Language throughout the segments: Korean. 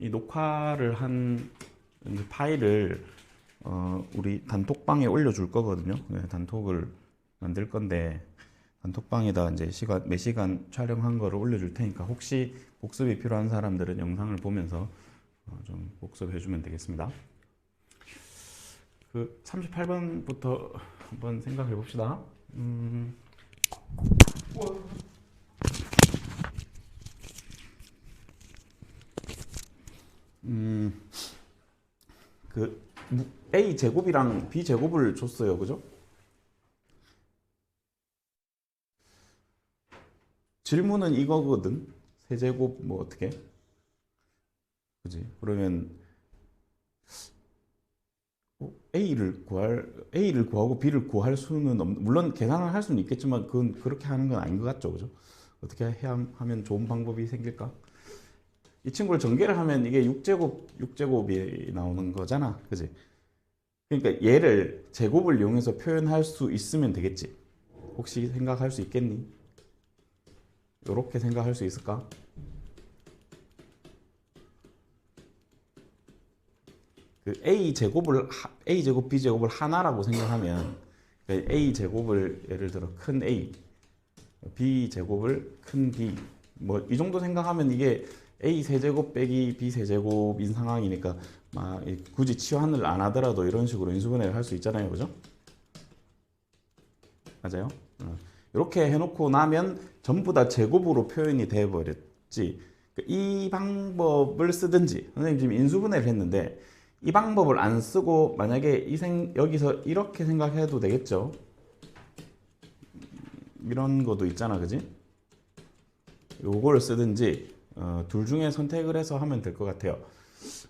이 녹화를 한 이제 파일을 우리 단톡방에 올려줄 거거든요. 네, 단톡을 만들 건데 단톡방에다 이제 몇 시간 촬영한 거를 올려줄 테니까 혹시 복습이 필요한 사람들은 영상을 보면서 좀 복습해 주면 되겠습니다. 그 38번부터 한번 생각해 봅시다. 그 A 제곱이랑 B 제곱을 줬어요, 그죠? 질문은 이거거든. 세제곱 뭐 어떻게? 그지? 그러면 A를 구하고 B를 구할 수는 물론 계산을 할 수는 있겠지만 그건 그렇게 하는 건 아닌 것 같죠, 그죠? 어떻게 하면 좋은 방법이 생길까? 이 친구를 전개를 하면 이게 6제곱이 나오는 거잖아, 그지? 그러니까 얘를 제곱을 이용해서 표현할 수 있으면 되겠지. 혹시 생각할 수 있겠니? 이렇게 생각할 수 있을까? 그 A 제곱 B 제곱을 하나라고 생각하면 A 제곱을 예를 들어 큰 A, B 제곱을 큰 B, 뭐 이 정도 생각하면 이게 A 세제곱 빼기 B 세제곱인 상황이니까 막 굳이 치환을 안 하더라도 이런 식으로 인수분해를 할 수 있잖아요, 그죠? 맞아요? 이렇게 해놓고 나면 전부 다 제곱으로 표현이 돼버렸지. 이 방법을 쓰든지 선생님 지금 인수분해를 했는데 이 방법을 안 쓰고 만약에 여기서 이렇게 생각해도 되겠죠. 이런 것도 있잖아, 그지? 요거를 쓰든지 둘 중에 선택을 해서 하면 될 것 같아요.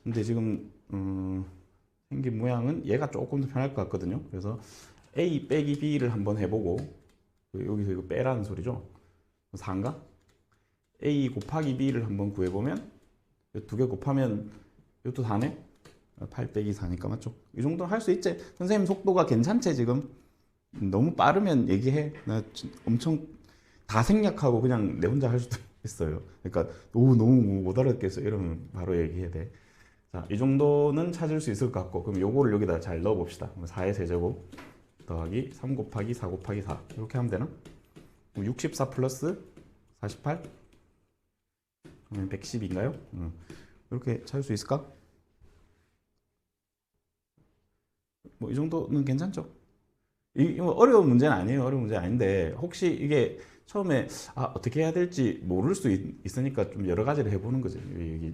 근데 지금 생긴 모양은 얘가 조금 더 편할 것 같거든요. 그래서 A 빼기 B를 한번 해보고 여기서 이거 빼라는 소리죠. 4인가? A 곱하기 B를 한번 구해보면 두 개 곱하면 이것도 4네? 8 빼기 4니까 맞죠? 이 정도 할 수 있지? 선생님 속도가 괜찮지 지금? 너무 빠르면 얘기해. 나 엄청 다 생략하고 그냥 내 혼자 할 수도 있어요. 그러니까 너무 못 알아듣겠어 이러면 바로 얘기해야 돼. 자, 이 정도는 찾을 수 있을 것 같고 그럼 요거를 여기다 잘 넣어봅시다. 4의 세제곱 더하기 3 곱하기 4 곱하기 4 이렇게 하면 되나? 64 플러스 48? 그러면 110인가요? 이렇게 찾을 수 있을까? 뭐 이 정도는 괜찮죠? 뭐 어려운 문제는 아니에요. 어려운 문제 아닌데 혹시 이게 처음에 어떻게 해야 될지 모를 수 있으니까 좀 여러 가지를 해보는 거죠.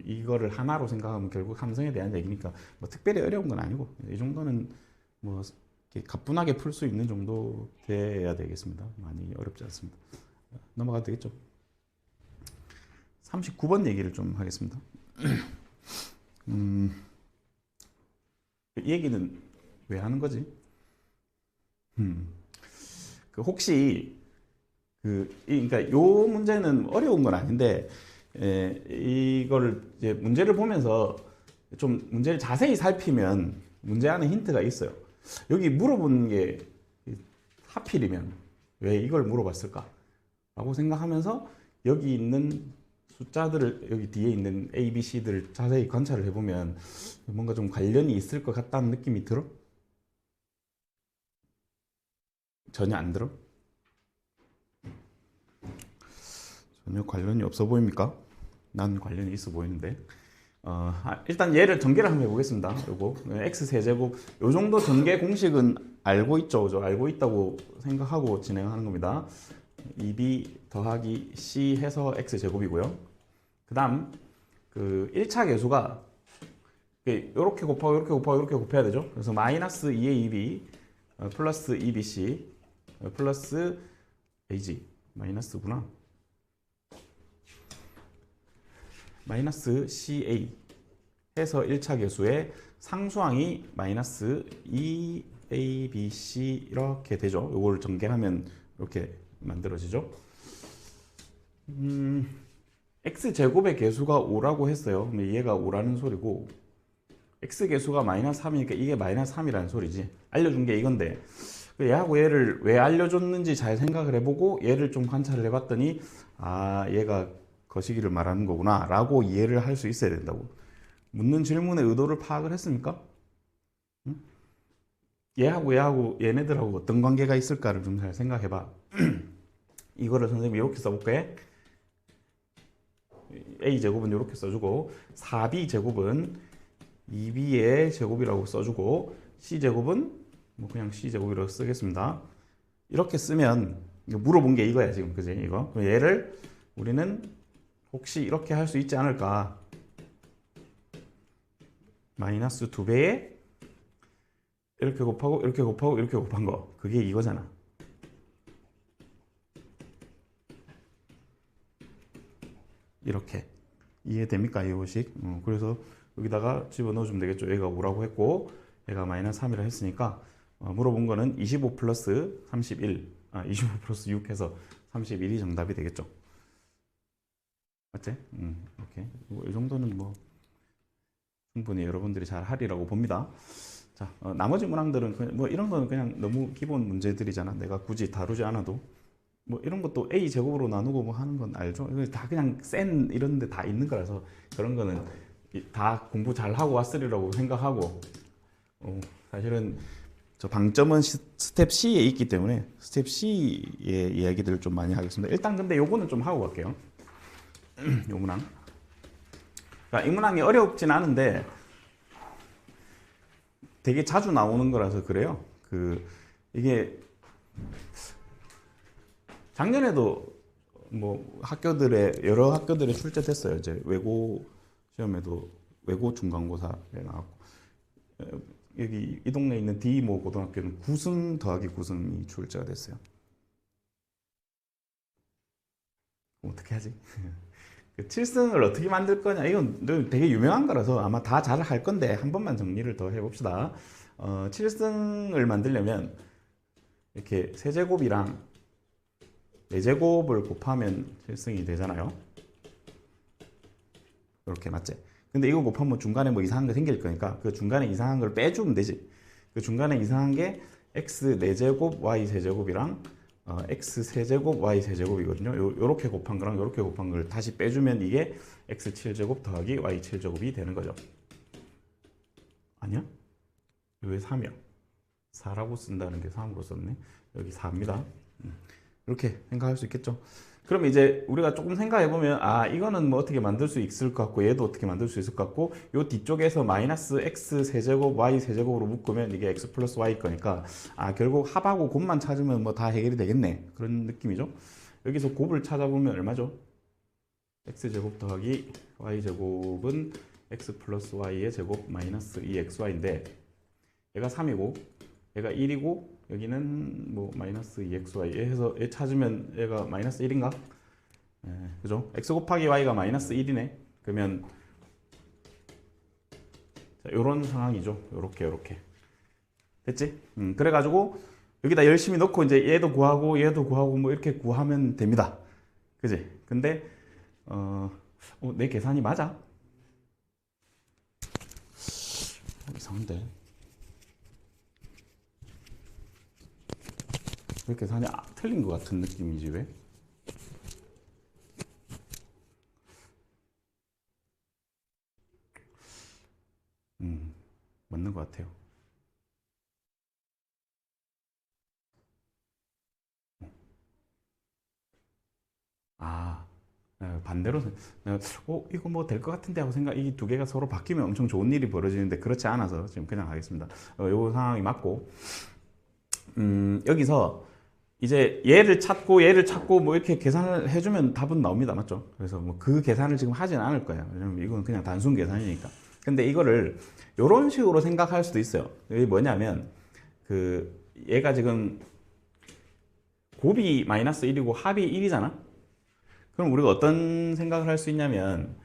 이거를 하나로 생각하면 결국 함성에 대한 얘기니까 뭐 특별히 어려운 건 아니고 이 정도는 뭐 이렇게 가뿐하게 풀 수 있는 정도 돼야 되겠습니다. 많이 어렵지 않습니다. 넘어가도 되겠죠? 39번 얘기를 좀 하겠습니다. 이 얘기는 왜 하는 거지? 혹시 그러니까 요 문제는 어려운 건 아닌데 이거를 이제 문제를 보면서 좀 문제를 자세히 살피면 문제 안에 힌트가 있어요. 여기 물어본 게 하필이면 왜 이걸 물어봤을까? 라고 생각하면서 여기 있는 숫자들을 여기 뒤에 있는 A, B, C들을 자세히 관찰을 해보면 뭔가 좀 관련이 있을 것 같다는 느낌이 들어? 전혀 안 들어? 전혀 관련이 없어 보입니까? 난 관련이 있어 보이는데. 일단 얘를 전개를 한번 해보겠습니다. 요거 x 세제곱 요 정도 전개 공식은 알고 있죠, 그죠? 알고 있다고 생각하고 진행하는 겁니다. 2b 더하기 c 해서 x 제곱이고요. 그다음 그 1차 계수가 이렇게 곱하고 이렇게 곱하고 이렇게 곱해야 되죠. 그래서 마이너스 2의 2b 플러스 2bc 플러스 ag 마이너스구나. 마이너스 CA 해서 1차 계수의 상수항이 마이너스 2ABC 이렇게 되죠. 이걸 전개하면 이렇게 만들어지죠. X제곱의 계수가 5라고 했어요. 그럼 얘가 5라는 소리고 X계수가 마이너스 3이니까 이게 마이너스 3이라는 소리지. 알려준 게 이건데 얘하고 얘를 왜 알려줬는지 잘 생각을 해보고 얘를 좀 관찰을 해봤더니 얘가 거시기를 말하는 거구나 라고 이해를 할 수 있어야 된다고. 묻는 질문의 의도를 파악을 했습니까? 응? 얘하고 얘네들하고 어떤 관계가 있을까를 좀 잘 생각해봐. 이거를 선생님이 이렇게 써볼게. a제곱은 이렇게 써주고 4b제곱은 2b의 제곱이라고 써주고 c제곱은 뭐 그냥 c제곱이라고 쓰겠습니다. 이렇게 쓰면 물어본 게 이거야 지금, 그지? 이거 얘를 우리는 혹시 이렇게 할 수 있지 않을까? 마이너스 2배에 이렇게 곱하고 이렇게 곱하고 이렇게 곱한 거, 그게 이거잖아. 이렇게 이해됩니까? 이 호식. 그래서 여기다가 집어넣어주면 되겠죠. 얘가 5라고 했고 얘가 마이너스 3이라 했으니까 물어본 거는 25 플러스 31, 25 플러스 6 해서 31이 정답이 되겠죠. 맞지? 이렇게 이 정도는 뭐 충분히 여러분들이 잘 하리라고 봅니다. 자, 나머지 문항들은 뭐 이런 거는 그냥 너무 기본 문제들이잖아. 내가 굳이 다루지 않아도 뭐 이런 것도 a 제곱으로 나누고 뭐 하는 건 알죠? 이거 다 그냥 센 이런 데 다 있는 거라서 그런 거는 다 공부 잘 하고 왔으리라고 생각하고, 사실은 저 방점은 스텝 C에 있기 때문에 스텝 C의 이야기들을 좀 많이 하겠습니다. 일단 근데 요거는 좀 하고 갈게요. 요 문항. 그러니까 이 문항이 어렵진 않은데 되게 자주 나오는 거라서 그래요. 이게 작년에도 뭐 여러 학교들에 출제됐어요. 이제 외고 시험에도 외고 중간고사에 나왔고, 여기 이 동네에 있는 D모 고등학교는 9승 더하기 9승이 출제가 됐어요. 어떻게 하지? 7승을 어떻게 만들 거냐, 이건 되게 유명한 거라서 아마 다 잘 할 건데 한 번만 정리를 더 해봅시다. 7승을 만들려면 이렇게 세제곱이랑 4제곱을 곱하면 7승이 되잖아요. 이렇게 맞지? 근데 이거 곱하면 중간에 뭐 이상한 게 생길 거니까 그 중간에 이상한 걸 빼주면 되지. 그 중간에 이상한 게 x 4제곱 y 세제곱이랑 x 세제곱 y 세제곱이거든요. 요렇게 곱한 거랑 요렇게 곱한 걸 다시 빼주면 이게 x 7제곱 더하기 y 7제곱이 되는 거죠. 아니야? 왜 3이야? 4라고 쓴다는 게 3으로 썼네. 여기 4입니다. 이렇게 생각할 수 있겠죠. 그럼 이제 우리가 조금 생각해 보면 이거는 뭐 어떻게 만들 수 있을 것 같고 얘도 어떻게 만들 수 있을 것 같고, 요 뒤쪽에서 마이너스 x 세제곱 y 세제곱으로 묶으면 이게 x 플러스 y 거니까 결국 합하고 곱만 찾으면 뭐 다 해결이 되겠네, 그런 느낌이죠. 여기서 곱을 찾아보면 얼마죠? x 제곱 더하기 y 제곱은 x 플러스 y의 제곱 마이너스 2xy인데 얘가 3이고 얘가 1이고 여기는 뭐 마이너스 2xy 해서 얘 찾으면 얘가 마이너스 1인가? 그죠? x 곱하기 y가 마이너스 1이네. 그러면 이런 상황이죠. 요렇게 됐지? 그래가지고 여기다 열심히 넣고 이제 얘도 구하고 뭐 이렇게 구하면 됩니다. 그지? 근데 내 계산이 맞아? 이상한데 왜 계산이 틀린 것 같은 느낌이지 왜? 맞는 것 같아요. 반대로 이거 뭐 될 것 같은데 하고 이 두 개가 서로 바뀌면 엄청 좋은 일이 벌어지는데 그렇지 않아서 지금 그냥 하겠습니다. 요 상황이 맞고, 여기서 이제 얘를 찾고 뭐 이렇게 계산을 해주면 답은 나옵니다. 맞죠? 그래서 뭐 그 계산을 지금 하진 않을 거예요. 왜냐면 이건 그냥 단순 계산이니까. 근데 이거를 이런 식으로 생각할 수도 있어요. 이게 뭐냐면 얘가 지금 곱이 마이너스 1이고 합이 1이잖아. 그럼 우리가 어떤 생각을 할 수 있냐면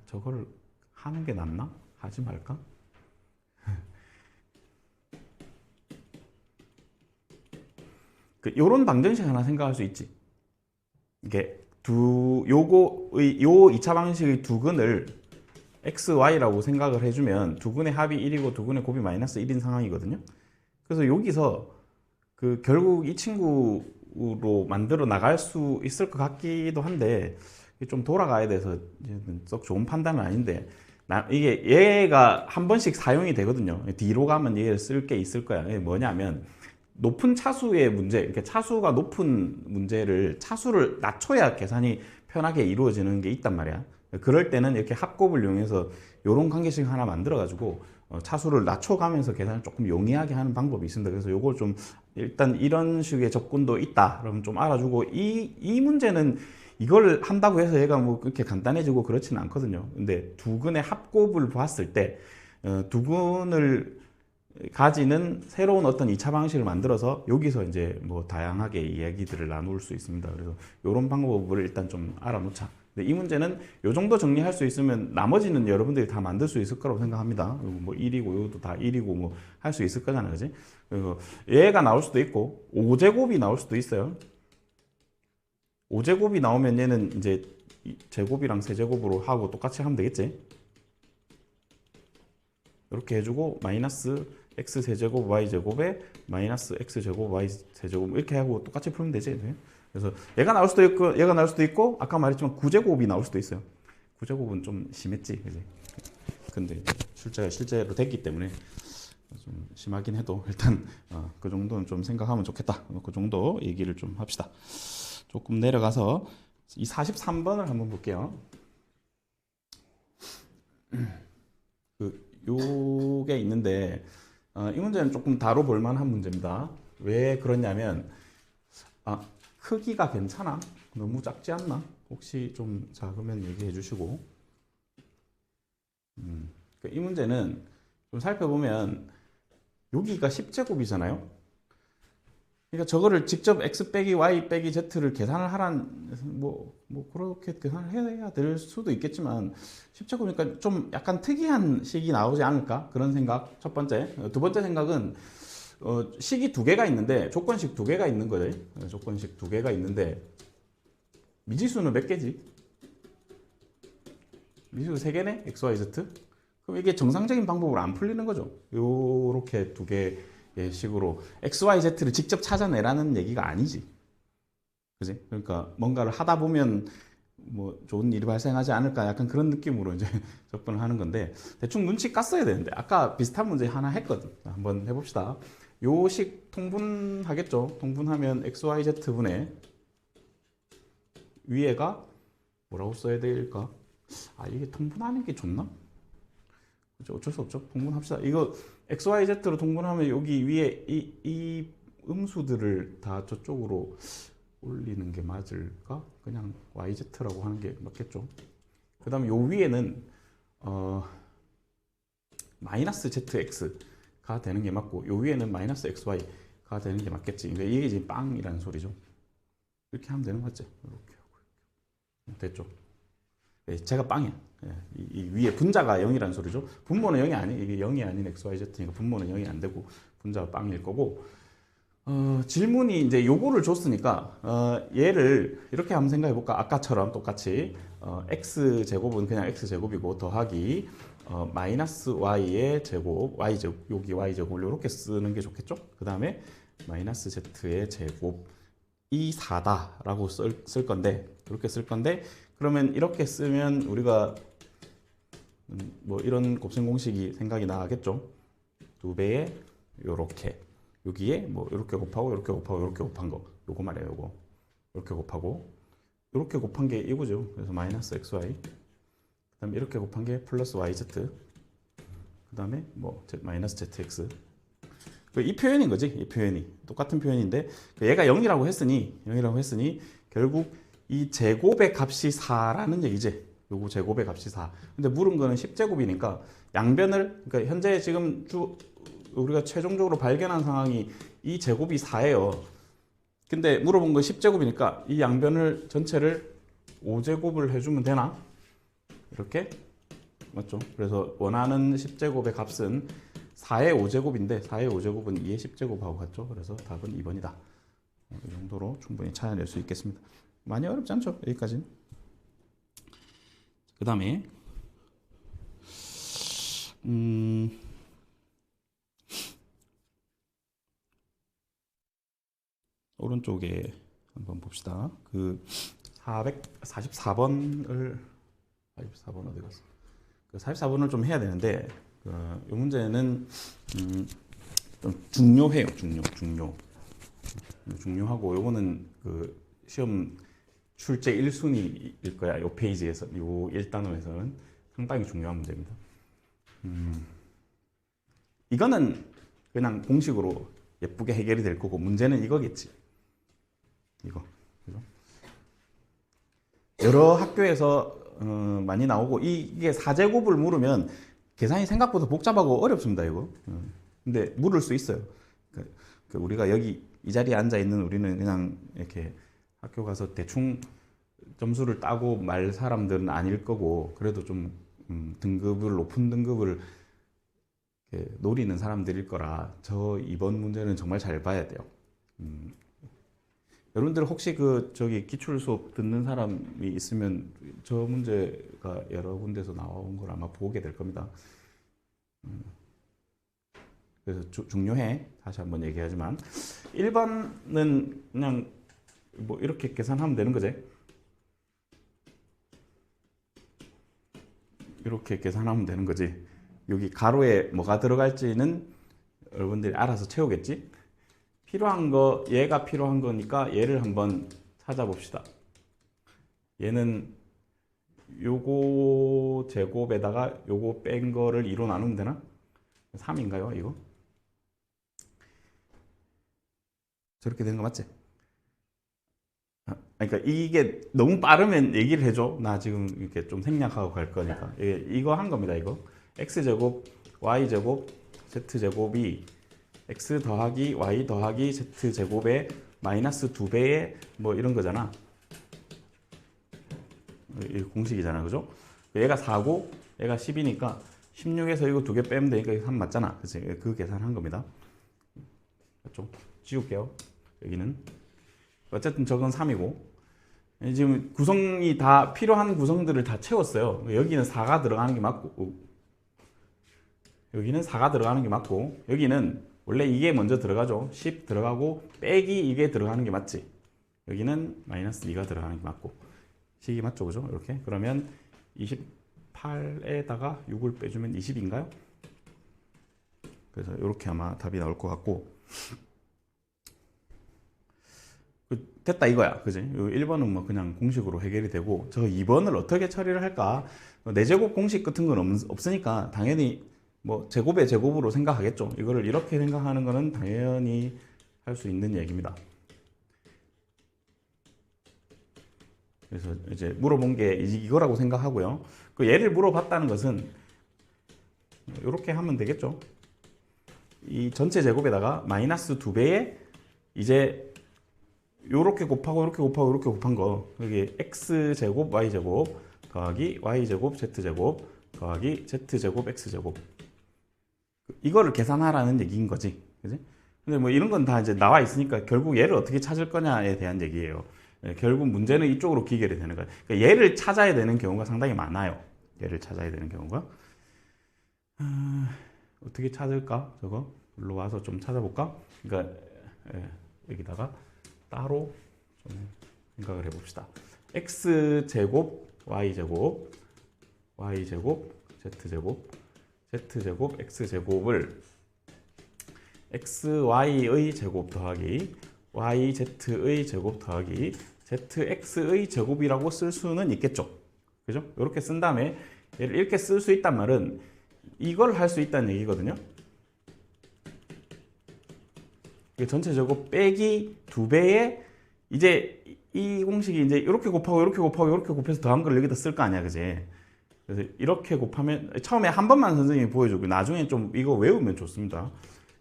저거를 하는 게 낫나? 하지 말까? 요런 방정식 하나 생각할 수 있지. 이게 요 2차 방식의 두근을 x, y라고 생각을 해주면 두근의 합이 1이고 두근의 곱이 마이너스 1인 상황이거든요. 그래서 여기서 결국 이 친구 방식으로 만들어 나갈 수 있을 것 같기도 한데 좀 돌아가야 돼서 썩 좋은 판단은 아닌데 이게 얘가 한 번씩 사용이 되거든요. 뒤로 가면 얘를 쓸 게 있을 거야. 이게 뭐냐면 높은 차수의 문제, 그러니까 차수가 높은 문제를 차수를 낮춰야 계산이 편하게 이루어지는 게 있단 말이야. 그럴 때는 이렇게 합곱을 이용해서 이런 관계식 하나 만들어 가지고 차수를 낮춰가면서 계산을 조금 용이하게 하는 방법이 있습니다. 그래서 요걸 좀 일단 이런 식의 접근도 있다. 그러면 좀 알아주고 이 문제는 이걸 한다고 해서 얘가 뭐 그렇게 간단해지고 그렇지는 않거든요. 근데 두 근의 합곱을 봤을 때 두 근을 가지는 새로운 어떤 2차 방식을 만들어서 여기서 이제 뭐 다양하게 이야기들을 나눌 수 있습니다. 그래서 이런 방법을 일단 좀 알아놓자. 근데 이 문제는 요 정도 정리할 수 있으면 나머지는 여러분들이 다 만들 수 있을 거라고 생각합니다. 뭐 1이고 이것도 다 1이고 뭐 할 수 있을 거잖아요. 그지? 그리고 얘가 나올 수도 있고 5제곱이 나올 수도 있어요. 5제곱이 나오면 얘는 이제 제곱이랑 세제곱으로 하고 똑같이 하면 되겠지? 이렇게 해주고 마이너스 x 세제곱 y 제곱에 마이너스 x 제곱 y 세제곱 이렇게 하고 똑같이 풀면 되지. 그래서 얘가 나올 수도 있고 얘가 나올 수도 있고 아까 말했지만 9제곱이 나올 수도 있어요. 9제곱은 좀 심했지, 그지? 근데 출제가 실제로 됐기 때문에 좀 심하긴 해도 일단 그 정도는 좀 생각하면 좋겠다. 그 정도 얘기를 좀 합시다. 조금 내려가서 이 43번을 한번 볼게요. 요게 있는데 이 문제는 조금 다뤄볼 만한 문제입니다. 왜 그러냐면 크기가 괜찮아? 너무 작지 않나? 혹시 좀 작으면 얘기해 주시고 이 문제는 좀 살펴보면 여기가 10제곱이잖아요. 그러니까 저거를 직접 x 빼기 y 빼기 z를 계산을 하란 뭐 그렇게 계산을 해야 될 수도 있겠지만 10제곱이니까 좀 약간 특이한 식이 나오지 않을까 그런 생각 첫 번째. 두 번째 생각은 식이 두 개가 있는데 조건식 두 개가 있는 거예요. 조건식 두 개가 있는데 미지수는 몇 개지? 미지수 세 개네? x, y, z? 그럼 이게 정상적인 방법으로 안 풀리는 거죠. 요렇게 두 개의 식으로 x, y, z를 직접 찾아내라는 얘기가 아니지. 그지? 그러니까 뭔가를 하다 보면 뭐 좋은 일이 발생하지 않을까 약간 그런 느낌으로 이제 접근을 하는 건데 대충 눈치 깠어야 되는데 아까 비슷한 문제 하나 했거든. 한번 해봅시다. 요 식 통분하겠죠. 통분하면 x, y, z 분의 위에가 뭐라고 써야 될까? 이게 통분하는 게 좋나? 그렇죠. 어쩔 수 없죠. 통분합시다. 이거 x, y, z로 통분하면 여기 위에 이 음수들을 다 저쪽으로 올리는 게 맞을까? 그냥 y, z라고 하는 게 맞겠죠. 그 다음에 요 위에는 마이너스 zx가 되는 게 맞고 요 위에는 마이너스 xy가 되는 게 맞겠지. 그러니까 이게 지금 빵이라는 소리죠. 이렇게 하면 되는 거지. 이렇게 하고 됐죠. 제가 빵이야. 이 위에 분자가 0이라는 소리죠. 분모는 0이 아니, 이게 0이 아닌 XYZ니까 분모는 0이 안 되고 분자가 빵일 거고. 질문이 이제 요거를 줬으니까 얘를 이렇게 한번 생각해 볼까? 아까처럼 똑같이 x 제곱은 그냥 x 제곱이고 더하기 마이너스 y의 제곱, y 제곱, 여기 y 제곱을 이렇게 쓰는 게 좋겠죠? 그 다음에 마이너스 z의 제곱이 4다라고 쓸 건데 이렇게 쓸 건데 그러면 이렇게 쓰면 우리가 뭐 이런 곱셈 공식이 생각이 나겠죠? 2배에 요렇게 여기에 뭐 이렇게 곱하고 이렇게 곱하고 이렇게 곱한 거 요거 말이에요. 요거 이렇게 곱하고 이렇게 곱한 게 이거죠. 그래서 마이너스 xy 그다음에 이렇게 곱한 게 플러스 yz 그다음에 뭐 마이너스 zx 이 표현인 거지. 이 표현이 똑같은 표현인데 얘가 0이라고 했으니 결국 이 제곱의 값이 4라는 얘기지. 요거 제곱의 값이 4. 근데 물은 거는 10제곱이니까 양변을 그러니까 현재 지금 우리가 최종적으로 발견한 상황이 이 제곱이 4예요. 근데 물어본 거 10제곱이니까 이 양변을 전체를 5제곱을 해주면 되나? 이렇게 맞죠? 그래서 원하는 10제곱의 값은 4의 5제곱인데 4의 5제곱은 2의 10제곱하고 같죠? 그래서 답은 2번이다. 이 정도로 충분히 찾아낼 수 있겠습니다. 많이 어렵지 않죠? 여기까지는. 그 다음에 오른쪽에 한번 봅시다. 그 444번을 44번 어디 갔어? 그 44번을 좀 해야 되는데 이 문제는 좀 중요해요. 중요하고 요거는 그 시험 출제 1순위일 거야. 요 페이지에서 요 1단원에서는 상당히 중요한 문제입니다. 이거는 그냥 공식으로 예쁘게 해결이 될 거고 문제는 이거겠지. 이거. 그죠? 여러 학교에서 많이 나오고 이게 4제곱을 물으면 계산이 생각보다 복잡하고 어렵습니다. 이거. 근데 물을 수 있어요. 그 우리가 여기 이 자리에 앉아 있는 우리는 그냥 이렇게 학교 가서 대충 점수를 따고 말 사람들은 아닐 거고 그래도 좀 등급을 높은 등급을 노리는 사람들일 거라 저 이번 문제는 정말 잘 봐야 돼요. 여러분들 혹시 그 저기 기출 수업 듣는 사람이 있으면 저 문제가 여러 군데서 나온 걸 아마 보게 될 겁니다. 그래서 중요해. 다시 한번 얘기하지만 1번은 그냥 뭐 이렇게 계산하면 되는 거지. 이렇게 계산하면 되는 거지. 여기 가로에 뭐가 들어갈지는 여러분들이 알아서 채우겠지. 필요한 거, 얘가 필요한 거니까 얘를 한번 찾아봅시다. 얘는 요거 제곱에다가 요거 뺀 거를 2로 나누면 되나? 3인가요, 이거? 저렇게 되는 거 맞지? 그러니까 이게 너무 빠르면 얘기를 해줘. 나 지금 이렇게 좀 생략하고 갈 거니까. 이거 한 겁니다, 이거. x제곱, y제곱, z제곱이 x 더하기 y 더하기 z제곱에 마이너스 2배의 뭐 이런 거잖아. 이 공식이잖아, 그죠? 얘가 4고 얘가 10이니까 16에서 이거 2개 빼면 되니까 3 맞잖아. 그래서 그 계산한 겁니다. 좀 지울게요. 여기는 어쨌든 저건 3이고 지금 구성이 다 필요한 구성들을 다 채웠어요. 여기는 4가 들어가는 게 맞고 여기는 4가 들어가는 게 맞고 여기는 원래 이게 먼저 들어가죠. 10 들어가고 빼기 이게 들어가는 게 맞지. 여기는 마이너스 2가 들어가는 게 맞고 식이 맞죠, 그죠? 이렇게 그러면 28에다가 6을 빼주면 20인가요? 그래서 이렇게 아마 답이 나올 것 같고 됐다 이거야, 그지? 1번은 뭐 그냥 공식으로 해결이 되고 저 2번을 어떻게 처리를 할까? 4제곱 공식 같은 건 없으니까 당연히 뭐 제곱의 제곱으로 생각하겠죠. 이거를 이렇게 생각하는 거는 당연히 할 수 있는 얘기입니다. 그래서 이제 물어본 게 이거라고 생각하고요. 그 얘를 물어봤다는 것은 이렇게 하면 되겠죠. 이 전체 제곱에다가 마이너스 2배에 이제 요렇게 곱하고 이렇게 곱하고 이렇게 곱한 거 여기 x제곱 y제곱 더하기 y제곱 z제곱 더하기 z제곱 x제곱 이거를 계산하라는 얘기인 거지, 그지? 근데 뭐 이런 건 다 이제 나와 있으니까 결국 얘를 어떻게 찾을 거냐에 대한 얘기예요. 결국 문제는 이쪽으로 기결이 되는 거예요. 그러니까 얘를 찾아야 되는 경우가 상당히 많아요. 얘를 찾아야 되는 경우가 어떻게 찾을까? 저거 일로 와서 좀 찾아볼까? 그러니까 여기다가 따로 좀 생각을 해봅시다. x제곱 y제곱 y제곱 z제곱 z제곱 x제곱을 xy의 제곱 더하기 yz의 제곱 더하기 zx의 제곱이라고 쓸 수는 있겠죠. 그죠? 이렇게 쓴 다음에 얘를 이렇게 쓸 수 있단 말은 이걸 할 수 있다는 얘기거든요. 전체 제곱 빼기 2배에 이제 이 공식이 이제 이렇게 곱하고 이렇게 곱하고 이렇게 곱해서 더한 걸 여기다 쓸 거 아니야, 그지? 그래서 이렇게 곱하면 처음에 한 번만 선생님이 보여주고 나중에 좀 이거 외우면 좋습니다.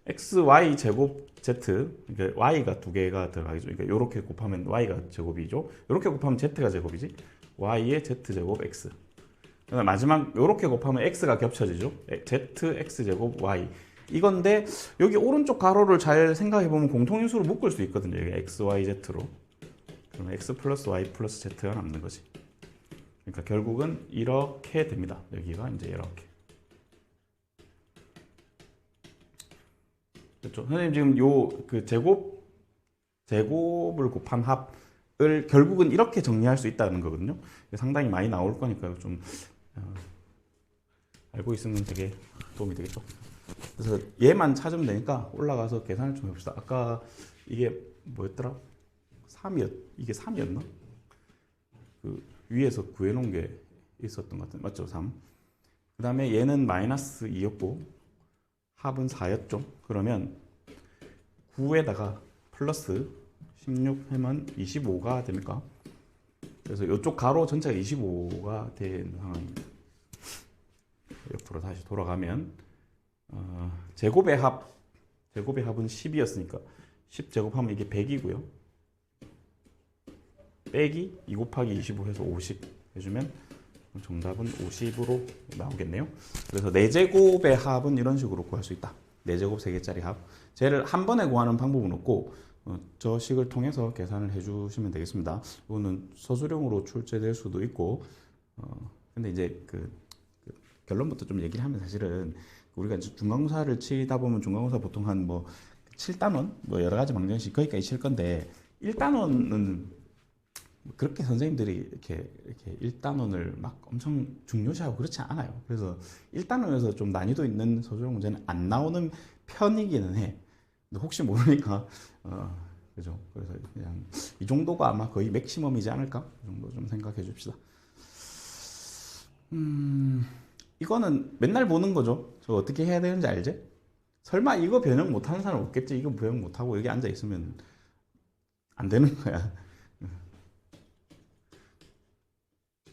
x, y 제곱 z, 그러니까 y가 2개가 들어가겠죠. 그러니까 이렇게 곱하면 y가 제곱이죠. 이렇게 곱하면 z가 제곱이지. y의 z 제곱 x. 마지막 이렇게 곱하면 x가 겹쳐지죠. z x 제곱 y. 이건데 여기 오른쪽 가로를 잘 생각해 보면 공통인수로 묶을 수 있거든요. 여기 x, y, z로. 그러면 x 플러스 y 플러스 z가 남는 거지. 그러니까 결국은 이렇게 됩니다. 여기가 이제 이렇게. 그렇죠. 선생님 지금 요 그 제곱 제곱을 곱한 합을 결국은 이렇게 정리할 수 있다는 거거든요. 상당히 많이 나올 거니까 좀 알고 있으면 되게 도움이 되겠죠. 그래서 얘만 찾으면 되니까 올라가서 계산을 좀 해봅시다. 아까 이게 뭐였더라? 3이었, 이게 3이었나? 그 위에서 구해놓은 게 있었던 것 같은데 맞죠? 3. 그 다음에 얘는 마이너스 2였고 합은 4였죠. 그러면 9에다가 플러스 16 하면 25가 됩니까? 그래서 이쪽 가로 전체가 25가 된 상황입니다. 옆으로 다시 돌아가면 제곱의 합은 10이었으니까 10 제곱하면 이게 100이고요. 빼기 2 곱하기 25 해서 50 해주면 정답은 50으로 나오겠네요. 그래서 4제곱의 합은 이런 식으로 구할 수 있다. 4제곱 3개짜리 합. 쟤를 한 번에 구하는 방법은 없고 저 식을 통해서 계산을 해주시면 되겠습니다. 이거는 서술형으로 출제될 수도 있고 근데 이제 그 결론부터 좀 얘기를 하면 사실은 우리가 중간고사를 치다 보면 중간고사 보통 한 뭐 7단원 뭐 여러 가지 방정식 거기까지 칠 건데 1단원은 그렇게 선생님들이 이렇게 1단원을 막 엄청 중요시하고 그렇지 않아요. 그래서 1단원에서 좀 난이도 있는 서술형 문제는 안 나오는 편이기는 해. 근데 혹시 모르니까 그죠. 그래서 그냥 이 정도가 아마 거의 맥시멈이지 않을까? 이 정도 좀 생각해 줍시다. 이거는 맨날 보는 거죠. 저 어떻게 해야 되는지 알지? 설마 이거 변형 못하는 사람 없겠지? 이거 변형 못하고 여기 앉아 있으면 안 되는 거야.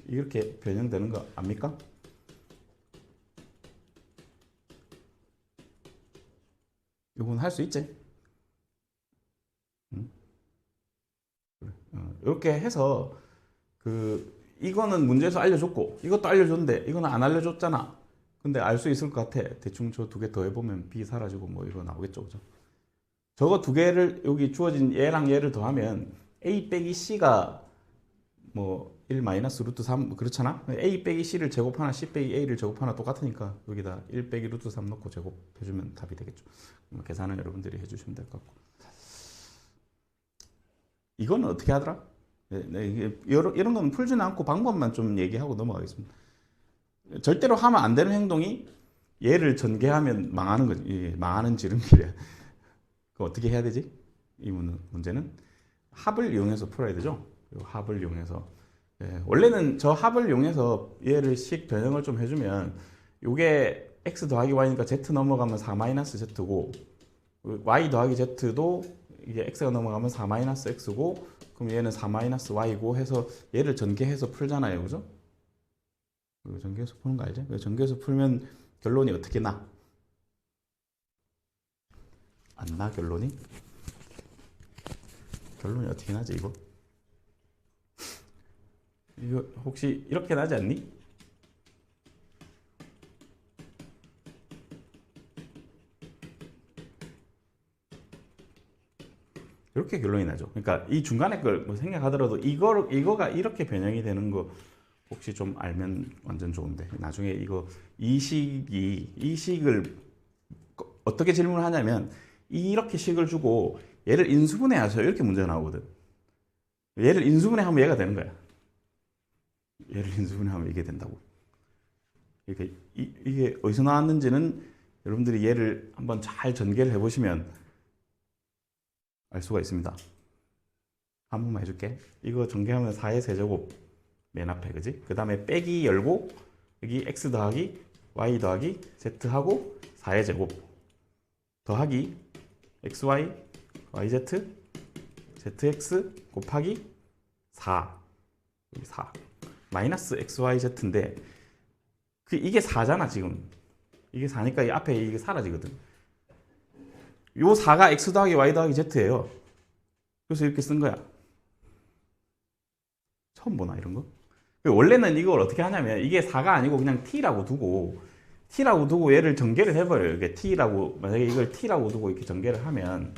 이렇게 변형되는 거 압니까? 이건 할 수 있지? 이렇게 해서 이거는 문제에서 알려줬고 이것도 알려줬는데 이거는 안 알려줬잖아. 근데 알 수 있을 것 같아. 대충 저 두 개 더 해보면 B 사라지고 뭐 이거 나오겠죠, 그죠? 저거 두 개를 여기 주어진 얘랑 얘를 더하면 A 빼기 C가 뭐 1 마이너스 루트 3 그렇잖아. A 빼기 C를 제곱하나 C 빼기 A를 제곱하나 똑같으니까 여기다 1 빼기 루트 3 넣고 제곱해주면 답이 되겠죠. 계산은 여러분들이 해주시면 될 것 같고. 이거는 어떻게 하더라? 이런 건 풀지는 않고 방법만 좀 얘기하고 넘어가겠습니다. 절대로 하면 안 되는 행동이 얘를 전개하면 망하는 거지. 망하는 지름길이야. 그 어떻게 해야 되지? 이 문제는 합을 이용해서 풀어야 되죠. 합을 이용해서 원래는 저 합을 이용해서 얘를 식 변형을 좀 해주면 이게 x 더하기 y니까 z 넘어가면 4 마이너스 z고 y 더하기 z도 이게 x가 넘어가면 4 마이너스 x고 그럼 얘는 4 마이너스 y고 해서 얘를 전개해서 풀잖아요, 그죠? 전개해서 푸는 거 알지? 전개해서 풀면 결론이 어떻게 나? 안 나, 결론이? 결론이 어떻게 나지, 이거? 이거 혹시 이렇게 나지 않니? 이렇게 결론이 나죠. 그러니까 이 중간에 걸 뭐 생각하더라도 이거가 이렇게 변형이 되는 거 혹시 좀 알면 완전 좋은데 나중에 이 식을 어떻게 질문을 하냐면 이렇게 식을 주고 얘를 인수분해 하세요. 이렇게 문제가 나오거든. 얘를 인수분해하면 얘가 되는 거야. 얘를 인수분해하면 이게 된다고. 이게 어디서 나왔는지는 여러분들이 얘를 한번 잘 전개를 해보시면 알 수가 있습니다. 한 번만 해줄게. 이거 전개하면 4의 세제곱 맨 앞에, 그지? 그 다음에 빼기 열고 여기 x 더하기 y 더하기 z하고 4의 제곱 더하기 xy yz zx 곱하기 4 여기 4 마이너스 xyz인데 이게 4잖아 지금. 이게 4니까 이 앞에 이게 사라지거든. 요 4가 x 더하기 y 더하기 z예요. 그래서 이렇게 쓴 거야. 처음 보나 이런 거? 원래는 이걸 어떻게 하냐면 이게 4가 아니고 그냥 t라고 두고 얘를 전개를 해버려요. 이게 t라고 만약에 이걸 t라고 두고 이렇게 전개를 하면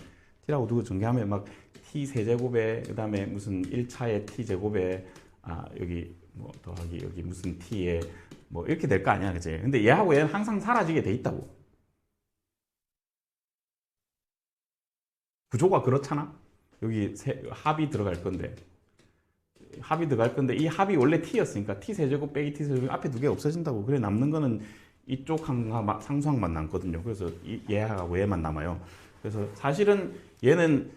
t라고 두고 전개하면 막 t 세제곱에 그 다음에 무슨 1차의 t 제곱에 여기 뭐 더하기 여기 무슨 t에 뭐 이렇게 될 거 아니야, 그치? 근데 얘하고 얘는 항상 사라지게 돼 있다고. 구조가 그렇잖아. 여기 합이 들어갈 건데 이 합이 원래 t였으니까 t 세제곱 빼기 t 세제곱 앞에 두 개 없어진다고. 그래 남는 거는 이쪽 항과 상수항만 남거든요. 그래서 얘하고 얘만 남아요. 그래서 사실은 얘는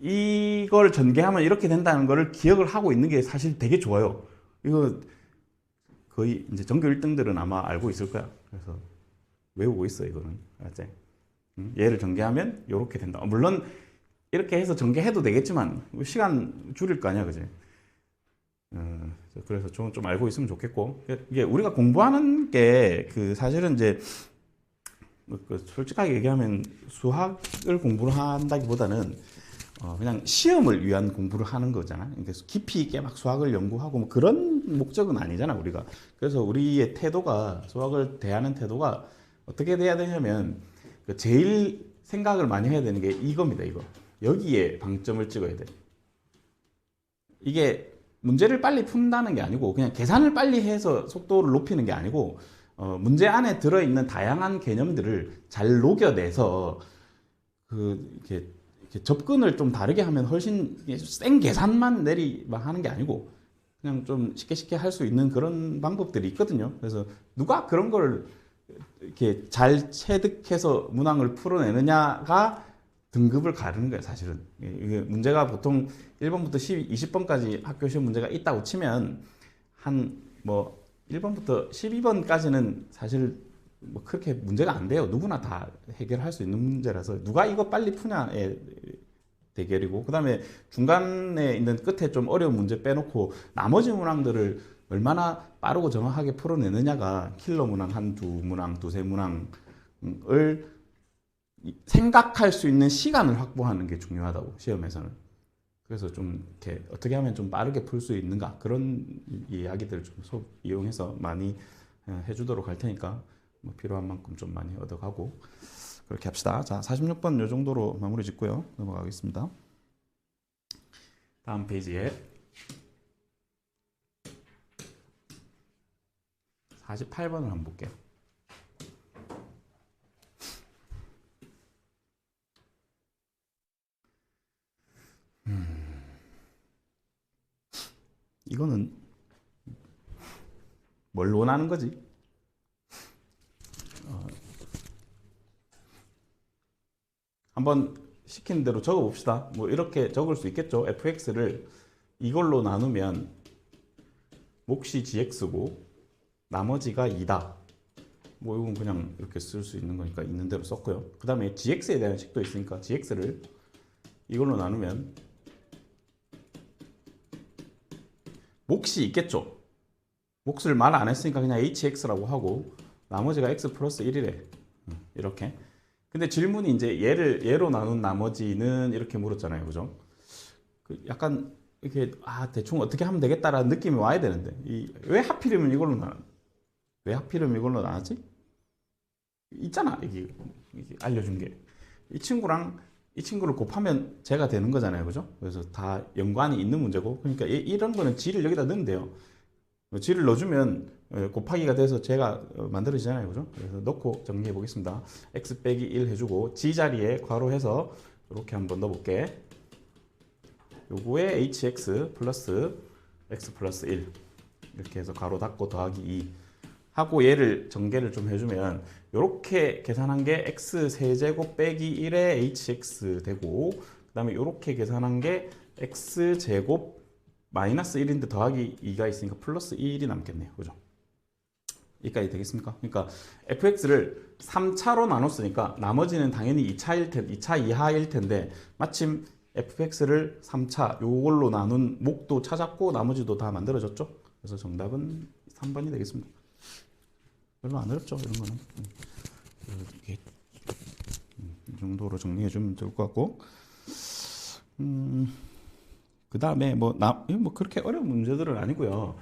이걸 전개하면 이렇게 된다는 거를 기억을 하고 있는 게 사실 되게 좋아요. 이거 거의 이제 전교 1등들은 아마 알고 있을 거야. 그래서 외우고 있어 이거는. 알았지? 얘를 전개하면 이렇게 된다. 물론 이렇게 해서 전개해도 되겠지만 시간 줄일 거 아니야, 그지? 그래서 좀 알고 있으면 좋겠고, 이게 우리가 공부하는 게 그 사실은 이제 솔직하게 얘기하면 수학을 공부를 한다기보다는 그냥 시험을 위한 공부를 하는 거잖아. 그러니까 깊이 있게 막 수학을 연구하고 뭐 그런 목적은 아니잖아, 우리가. 그래서 우리의 태도가, 수학을 대하는 태도가 어떻게 돼야 되냐면 제일 생각을 많이 해야 되는 게 이겁니다, 이거. 여기에 방점을 찍어야 돼. 이게 문제를 빨리 푼다는 게 아니고 그냥 계산을 빨리 해서 속도를 높이는 게 아니고 문제 안에 들어있는 다양한 개념들을 잘 녹여내서 이렇게 접근을 좀 다르게 하면 훨씬 생 계산만 하는 게 아니고 그냥 좀 쉽게 할 수 있는 그런 방법들이 있거든요. 그래서 누가 그런 걸 이렇게 잘 체득해서 문항을 풀어내느냐가 등급을 가르는 거예요, 사실은. 이게 문제가 보통 1번부터 20번까지 학교 시험 문제가 있다고 치면 한 뭐 1번부터 12번까지는 사실 뭐 그렇게 문제가 안 돼요. 누구나 다 해결할 수 있는 문제라서 누가 이거 빨리 푸냐의 대결이고, 그 다음에 중간에 있는 끝에 좀 어려운 문제 빼놓고 나머지 문항들을 얼마나 빠르고 정확하게 풀어내느냐가 킬러 문항 한두 문항, 두세 문항을 생각할 수 있는 시간을 확보하는 게 중요하다고, 시험에서는. 그래서 좀 이렇게 어떻게 하면 좀 빠르게 풀 수 있는가, 그런 이야기들을 좀 이용해서 많이 해주도록 할 테니까 뭐 필요한 만큼 좀 많이 얻어가고 그렇게 합시다. 자, 46번 요 정도로 마무리 짓고요. 넘어가겠습니다. 다음 페이지에 48번을 한번 볼게요. 이거는 뭘 원하는 거지? 한번 시킨 대로 적어 봅시다. 뭐 이렇게 적을 수 있겠죠. fx를 이걸로 나누면 몫이 gx고 나머지가 2다. 뭐 이건 그냥 이렇게 쓸 수 있는 거니까 있는 대로 썼고요. 그 다음에 gx에 대한 식도 있으니까 gx를 이걸로 나누면 몫이 있겠죠. 몫을 말 안 했으니까 그냥 hx라고 하고 나머지가 x 플러스 1이래. 이렇게. 근데 질문이 이제 얘로 나눈 나머지는 이렇게 물었잖아요, 그죠? 약간 이렇게 대충 어떻게 하면 되겠다라는 느낌이 와야 되는데 왜 하필이면 이걸로 나눴지? 있잖아, 이게 알려준 게. 이 친구를 곱하면 제가 되는 거잖아요, 그죠? 그래서 다 연관이 있는 문제고, 그러니까 이런 거는 g를 여기다 넣으면 돼요. g를 넣어주면 곱하기가 돼서 제가 만들어지잖아요, 그죠? 그래서 넣고 정리해 보겠습니다. x 빼기 1 해주고 g 자리에 괄호해서 이렇게 한번 넣어볼게. 요거에 hx 플러스 x 플러스 1 이렇게 해서 괄호 닫고 더하기 2 하고 얘를 전개를 좀 해주면 이렇게 계산한 게 x 세제곱 빼기 1의 hx 되고, 그 다음에 이렇게 계산한 게 x 제곱 마이너스 1인데 더하기 2가 있으니까 플러스 1이 남겠네요, 그죠? 여기까지 되겠습니까? 그러니까 fx를 3차로 나눴으니까 나머지는 당연히 2차 이하일 텐데 마침 fx를 3차 요걸로 나눈 목도 찾았고 나머지도 다 만들어졌죠? 그래서 정답은 3번이 되겠습니다. 별로 안 어렵죠, 이런 거는. 이렇게 이 정도로 정리해주면 좋을 것 같고, 그 다음에 뭐 그렇게 어려운 문제들은 아니고요.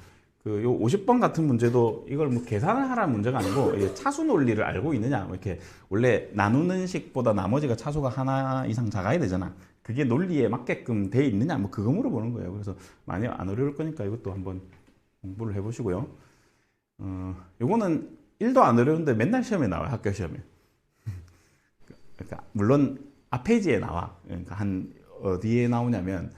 요 50번 같은 문제도 이걸 뭐 계산을 하라는 문제가 아니고 차수 논리를 알고 있느냐, 뭐 이렇게 원래 나누는 식보다 나머지가 차수가 하나 이상 작아야 되잖아. 그게 논리에 맞게끔 돼 있느냐, 뭐 그거 물어보는 거예요. 그래서 많이 안 어려울 거니까 이것도 한번 공부를 해보시고요. 요거는 1도 안 어려운데 맨날 시험에 나와요, 학교 시험에. 그러니까 물론 앞 페이지에 나와. 그러니까 한 어디에 나오냐면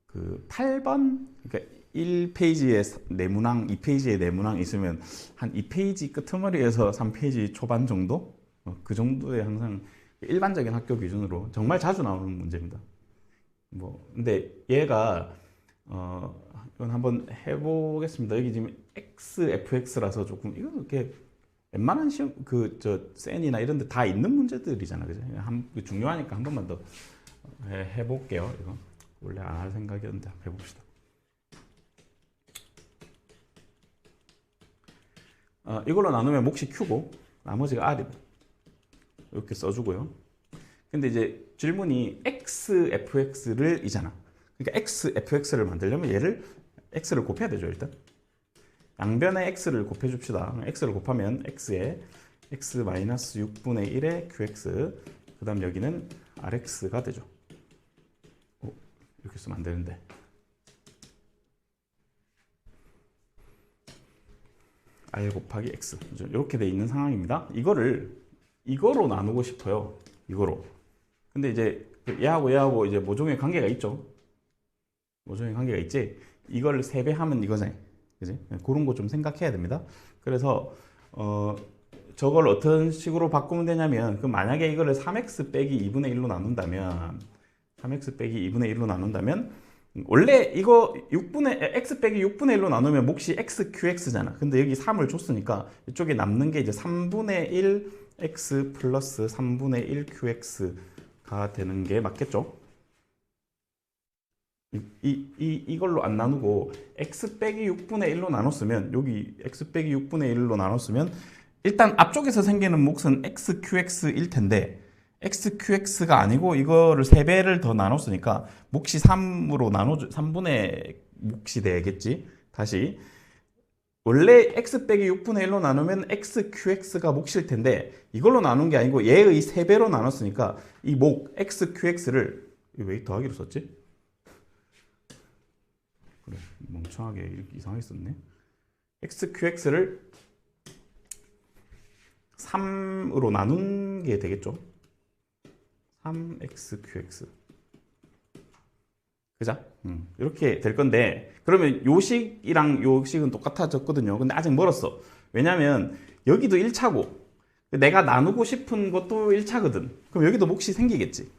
그 8번, 그러니까 1페이지에 네모낭, 2페이지에 네모낭 있으면 한 2페이지 끄트머리에서 3페이지 초반 정도? 그 정도에 항상 일반적인 학교 기준으로 정말 자주 나오는 문제입니다. 뭐 근데 얘가 이건 한번 해보겠습니다. 여기 지금 XFX라서 조금 이거 이렇게 웬만한 시험 그저 센이나 이런 데 다 있는 문제들이잖아, 그죠? 중요하니까 한 번만 더 해볼게요. 이거 원래 안 할 생각이었는데 한번 해봅시다. 이걸로 나누면 몫이 Q고 나머지가 R이다. 이렇게 써주고요. 근데 이제 질문이 XFX를 이잖아. 그러니까 XFX를 만들려면 얘를 X를 곱해야 되죠, 일단. 양변에 X를 곱해줍시다. X를 곱하면 X에 X-6분의 1의 QX, 그 다음 여기는 RX가 되죠. 이렇게 쓰면 안 되는데. R 곱하기 X. 이렇게 돼 있는 상황입니다. 이거로 나누고 싶어요. 이거로. 근데 이제 얘하고 이제 모종의 관계가 있죠. 모종의 관계가 있지. 이걸 3배 하면 이거잖아요. 그지? 그런 거 좀 생각해야 됩니다. 그래서 저걸 어떤 식으로 바꾸면 되냐면, 그 만약에 이거를 3x 빼기 2분의 1로 나눈다면, 3x 빼기 2분의 1로 나눈다면, 원래 이거 x 빼기 6분의 1로 나누면 몫이 xqx잖아. 근데 여기 3을 줬으니까 이쪽에 남는 게 이제 3분의 1 x 플러스 3분의 1 qx가 되는 게 맞겠죠? 이걸로 안 나누고 x 빼기 6분의 1로 나눴으면, 여기 x 빼기 6분의 1로 나눴으면 일단 앞쪽에서 생기는 몫은 xqx일 텐데, xqx가 아니고 이거를 3배를 더 나눴으니까 몫이 3으로 3분의 몫이 되겠지. 다시 원래 x 빼기 6분의 1로 나누면 xqx가 몫일 텐데, 이걸로 나눈 게 아니고 얘의 3배로 나눴으니까 이 몫 xqx를 왜 더하기로 썼지? 그래, 멍청하게 이렇게 이상하게 썼네. xqx를 3으로 나눈 게 되겠죠. 3xqx. 그죠? 이렇게 될 건데, 그러면 요식이랑 요식은 똑같아졌거든요. 근데 아직 멀었어. 왜냐면 여기도 1차고 내가 나누고 싶은 것도 1차거든. 그럼 여기도 몫이 생기겠지.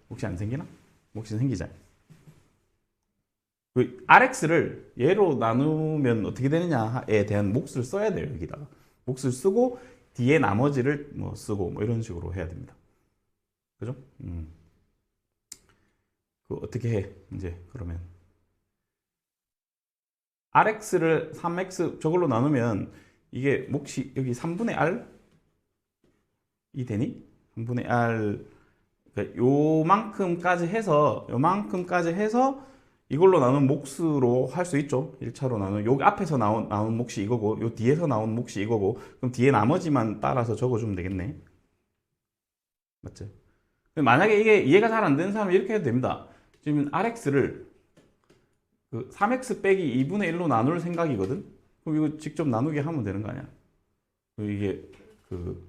몫이 안 생기나? 몫이 생기잖아. RX를 얘로 나누면 어떻게 되느냐에 대한 몫을 써야 돼요. 여기다가 몫을 쓰고 뒤에 나머지를 뭐 쓰고 뭐 이런 식으로 해야 됩니다. 그죠? 그 어떻게 해? 이제 그러면 RX를 3X 저걸로 나누면 이게 몫이 여기 3분의 R 이 되니? 3분의 R, 그러니까 요만큼까지 해서 이걸로 나눈 몫으로 할 수 있죠. 1차로 나눈 여기 앞에서 나온 몫이 이거고, 요 뒤에서 나온 몫이 이거고, 그럼 뒤에 나머지만 따라서 적어주면 되겠네. 맞지? 만약에 이게 이해가 잘 안 되는 사람은 이렇게 해도 됩니다. 지금 RX를 그 3X 빼기 2분의 1로 나눌 생각이거든? 그럼 이거 직접 나누게 하면 되는 거 아니야? 이게 그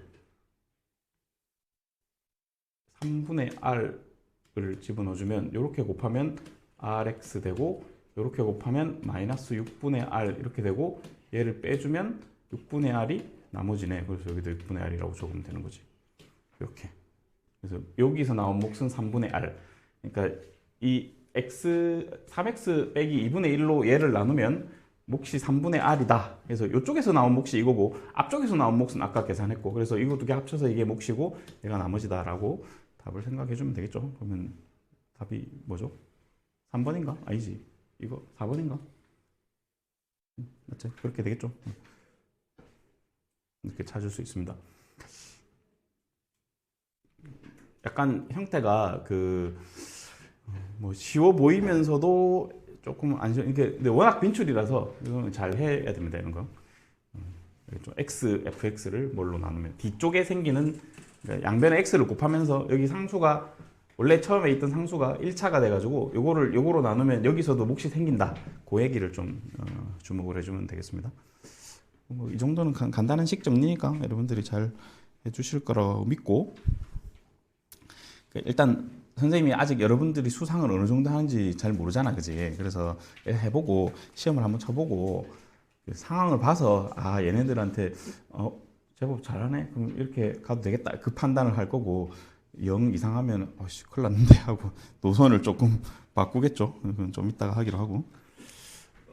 3분의 R을 집어넣어주면 이렇게 곱하면 RX 되고, 이렇게 곱하면 마이너스 6분의 R 이렇게 되고, 얘를 빼주면 6분의 R이 나머지네. 그래서 여기도 6분의 R이라고 적으면 되는 거지. 이렇게. 그래서 여기서 나온 몫은 3분의 R. 그러니까 이 3x 빼기 2분의 1로 얘를 나누면 몫이 3분의 R이다. 그래서 이쪽에서 나온 몫이 이거고, 앞쪽에서 나온 몫은 아까 계산했고, 그래서 이거 두 개 합쳐서 이게 몫이고 얘가 나머지다라고 답을 생각해 주면 되겠죠. 그러면 답이 뭐죠? 3번인가? 아니지. 이거 4번인가? 맞지? 그렇게 되겠죠. 이렇게 찾을 수 있습니다. 약간 형태가 뭐 쉬워 보이면서도 조금 안 쉬워. 이게 근데 워낙 빈출이라서 이거는 잘 해야 됩니다. 이런 거. 좀 x, fx를 뭘로 나누면 뒤쪽에 생기는, 그러니까 양변에 x를 곱하면서 여기 상수가 원래 처음에 있던 상수가 1차가 돼가지고 요거로 나누면 여기서도 몫이 생긴다. 그 얘기를 좀 주목을 해주면 되겠습니다. 뭐 이 정도는 간단한 식 정리니까 여러분들이 잘 해주실 거라고 믿고, 일단 선생님이 아직 여러분들이 수상을 어느 정도 하는지 잘 모르잖아, 그지? 그래서 해보고 시험을 한번 쳐보고 그 상황을 봐서 아 얘네들한테 제법 잘하네, 그럼 이렇게 가도 되겠다 그 판단을 할 거고, 영 이상하면 어씨 큰일 났는데 하고 노선을 조금 바꾸겠죠. 그건 좀 이따가 하기로 하고.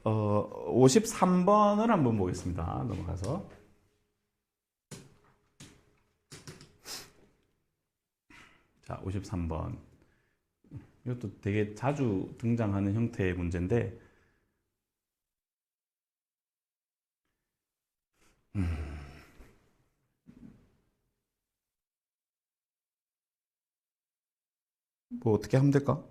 53번을 한번 보겠습니다. 넘어가서. 자, 53번. 이것도 되게 자주 등장하는 형태의 문제인데, 뭐 어떻게 하면 될까?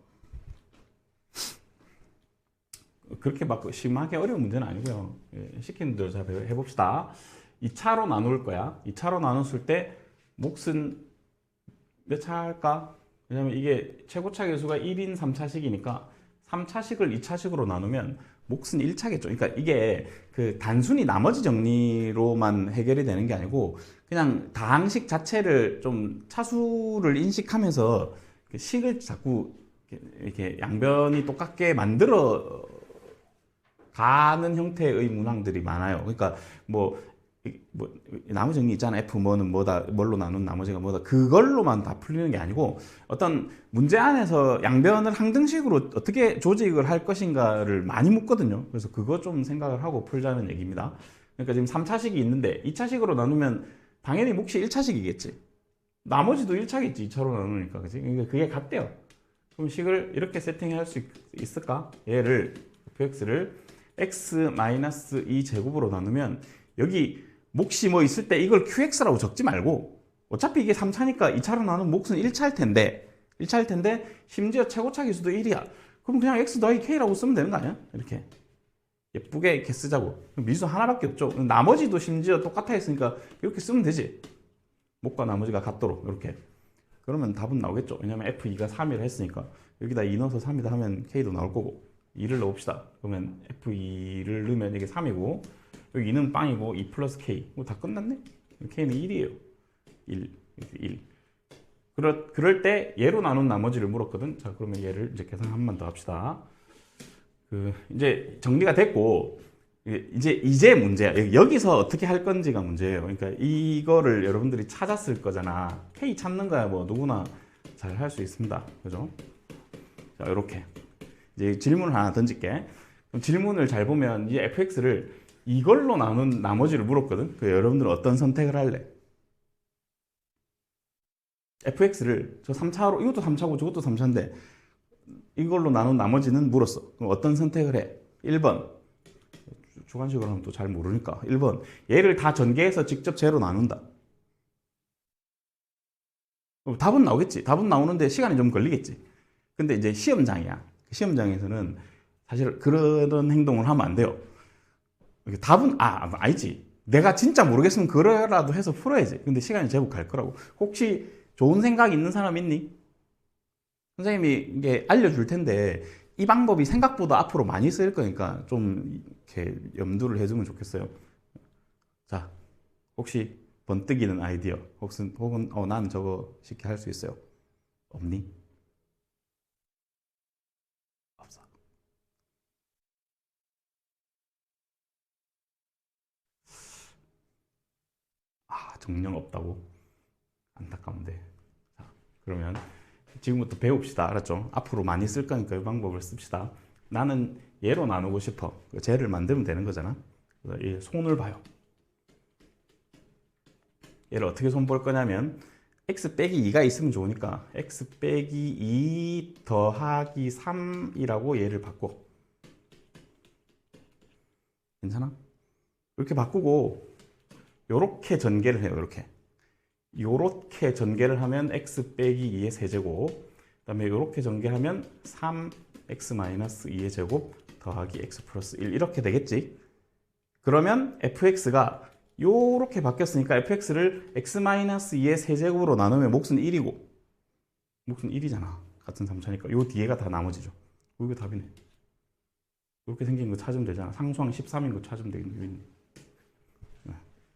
그렇게 막 심하게 어려운 문제는 아니고요. 시키는 대로 잘 해봅시다. 2차로 나눌 거야. 2차로 나눴을 때 몫은 몇 차 할까? 왜냐면 이게 최고차 계수가 1인 3차식이니까 3차식을 2차식으로 나누면 몫은 1차겠죠. 그러니까 이게 그 단순히 나머지 정리로만 해결이 되는 게 아니고 그냥 다항식 자체를 좀 차수를 인식하면서 그 식을 자꾸 이렇게 양변이 똑같게 만들어 가는 형태의 문항들이 많아요. 그러니까 뭐 나머지 정리 있잖아. F 뭐는 뭐다, 뭘로 나눈 나머지가 뭐다. 그걸로만 다 풀리는 게 아니고 어떤 문제 안에서 양변을 항등식으로 어떻게 조직을 할 것인가를 많이 묻거든요. 그래서 그거 좀 생각을 하고 풀자는 얘기입니다. 그러니까 지금 3차식이 있는데 2차식으로 나누면 당연히 몫이 1차식이겠지. 나머지도 1차겠지. 2차로 나누니까. 그치? 그러니까 그게 같대요. 그럼 식을 이렇게 세팅할 수 있을까? 얘를 fx를 x-2 제곱으로 나누면 여기 몫이 뭐 있을 때 이걸 qx라고 적지 말고, 어차피 이게 3차니까 2차로 나누면 몫은 1차일 텐데 심지어 최고차 기수도 1이야. 그럼 그냥 x 더하기 k라고 쓰면 되는 거 아니야? 이렇게 예쁘게 이렇게 쓰자고. 미수 하나밖에 없죠. 나머지도 심지어 똑같아 있으니까 이렇게 쓰면 되지. 몫과 나머지가 같도록 이렇게. 그러면 답은 나오겠죠. 왜냐면 f2가 3이라 했으니까 여기다 2 넣어서 3이다 하면 k도 나올 거고, 2를 넣읍시다. 그러면 f2를 넣으면 이게 3이고 여기 2는 빵이고 2 플러스 k. 다 끝났네? k는 1이에요. 1. 그럴 때 얘로 나눈 나머지를 물었거든. 자, 그러면 얘를 이제 계산 한 번 더 합시다. 이제 정리가 됐고, 이제 문제야. 여기서 어떻게 할 건지가 문제예요. 그러니까 이거를 여러분들이 찾았을 거잖아. k 찾는 거야 뭐 누구나 잘 할 수 있습니다. 그죠? 자, 이렇게 이제 질문을 하나 던질게. 그럼 질문을 잘 보면 이 fx를 이걸로 나눈 나머지를 물었거든. 여러분들은 어떤 선택을 할래? fx를 저 3차로, 이것도 3차고 저것도 3차인데 이걸로 나눈 나머지는 물었어. 그럼 어떤 선택을 해? 1번. 주관식으로 하면 또 잘 모르니까 1번. 얘를 다 전개해서 직접 제로 나눈다. 답은 나오겠지. 답은 나오는데 시간이 좀 걸리겠지. 근데 이제 시험장이야. 시험장에서는 사실 그런 행동을 하면 안 돼요. 답은 아니지. 내가 진짜 모르겠으면 그거라도 해서 풀어야지. 근데 시간이 제법 갈 거라고. 혹시 좋은 생각 있는 사람 있니? 선생님이 이게 알려줄 텐데 이 방법이 생각보다 앞으로 많이 쓰일 거니까 좀 이렇게 염두를 해주면 좋겠어요. 자, 혹시 번뜩이는 아이디어 혹은 나는 저거 쉽게 할 수 있어요. 없니? 없어. 정령 없다고? 안타까운데. 자, 그러면 지금부터 배웁시다. 알았죠? 앞으로 많이 쓸 거니까 이 방법을 씁시다. 나는 얘로 나누고 싶어. 쟤를 만들면 되는 거잖아. 그래서 이 손을 봐요. 얘를 어떻게 손 볼 거냐면 x 빼기 2가 있으면 좋으니까 x 빼기 2 더하기 3이라고 얘를 바꿔. 괜찮아? 이렇게 바꾸고 요렇게 전개를 해요. 요렇게 전개를 하면 x 빼기 2의 세제곱, 그 다음에 요렇게 전개하면 3x-2의 제곱 더하기 x 플러스 1 이렇게 되겠지. 그러면 fx가 요렇게 바뀌었으니까 fx를 x-2의 세제곱으로 나누면 몫은 1이고, 몫은 1이잖아. 같은 3차니까 요 뒤에가 다 나머지죠. 이거 답이네. 이렇게 생긴 거 찾으면 되잖아. 상수항 13인 거 찾으면 되겠네.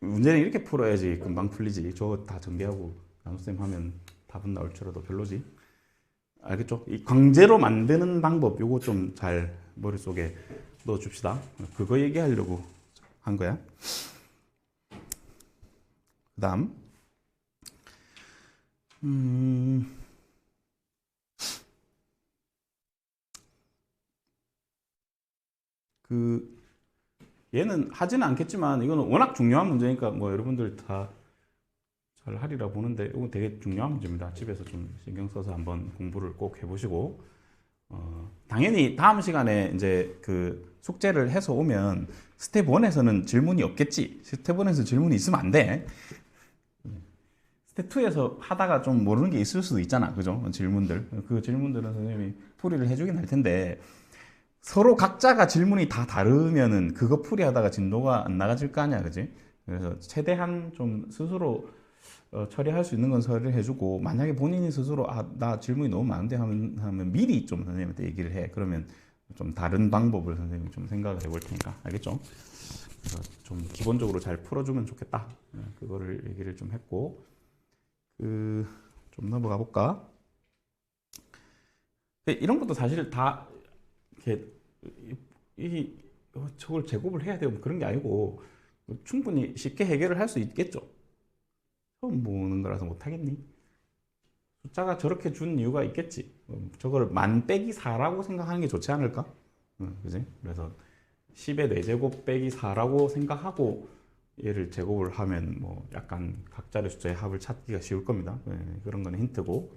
문제는 이렇게 풀어야지 금방 풀리지. 저거 다 전개하고 나눗셈 하면 답은 나올 줄알아도 별로지. 알겠죠? 이 강제로 만드는 방법 요거 좀 잘 머릿속에 넣어줍시다. 그거 얘기하려고 한 거야. 그 다음 그 얘는 하지는 않겠지만 이거는 워낙 중요한 문제니까 뭐 여러분들 다 잘 하리라 보는데 이건 되게 중요한 문제입니다. 집에서 좀 신경 써서 한번 공부를 꼭 해보시고 당연히 다음 시간에 이제 그 숙제를 해서 오면 스텝 1에서는 질문이 없겠지. 스텝 1에서 질문이 있으면 안 돼. 스텝 2에서 하다가 좀 모르는 게 있을 수도 있잖아. 그죠? 질문들. 그 질문들은 선생님이 풀이를 해주긴 할 텐데 서로 각자가 질문이 다 다르면은 그거 풀이하다가 진도가 안 나가질 거 아니야. 그지? 그래서 최대한 좀 스스로 처리할 수 있는 건 처리를 해주고 만약에 본인이 스스로 나 질문이 너무 많은데 하면 미리 좀 선생님한테 얘기를 해. 그러면 좀 다른 방법을 선생님이 좀 생각을 해볼 테니까 알겠죠? 그래서 좀 기본적으로 잘 풀어주면 좋겠다. 그거를 얘기를 좀 했고 좀 넘어가 볼까? 이런 것도 사실 다 이렇게 저걸 제곱을 해야 되고 그런 게 아니고 충분히 쉽게 해결을 할 수 있겠죠. 처음 보는 거라서 못하겠니? 숫자가 저렇게 준 이유가 있겠지. 저걸 만 빼기 4라고 생각하는 게 좋지 않을까? 그지? 그래서 10의 4제곱 빼기 4라고 생각하고 얘를 제곱을 하면 뭐 약간 각자의 숫자의 합을 찾기가 쉬울 겁니다. 그런 건 힌트고.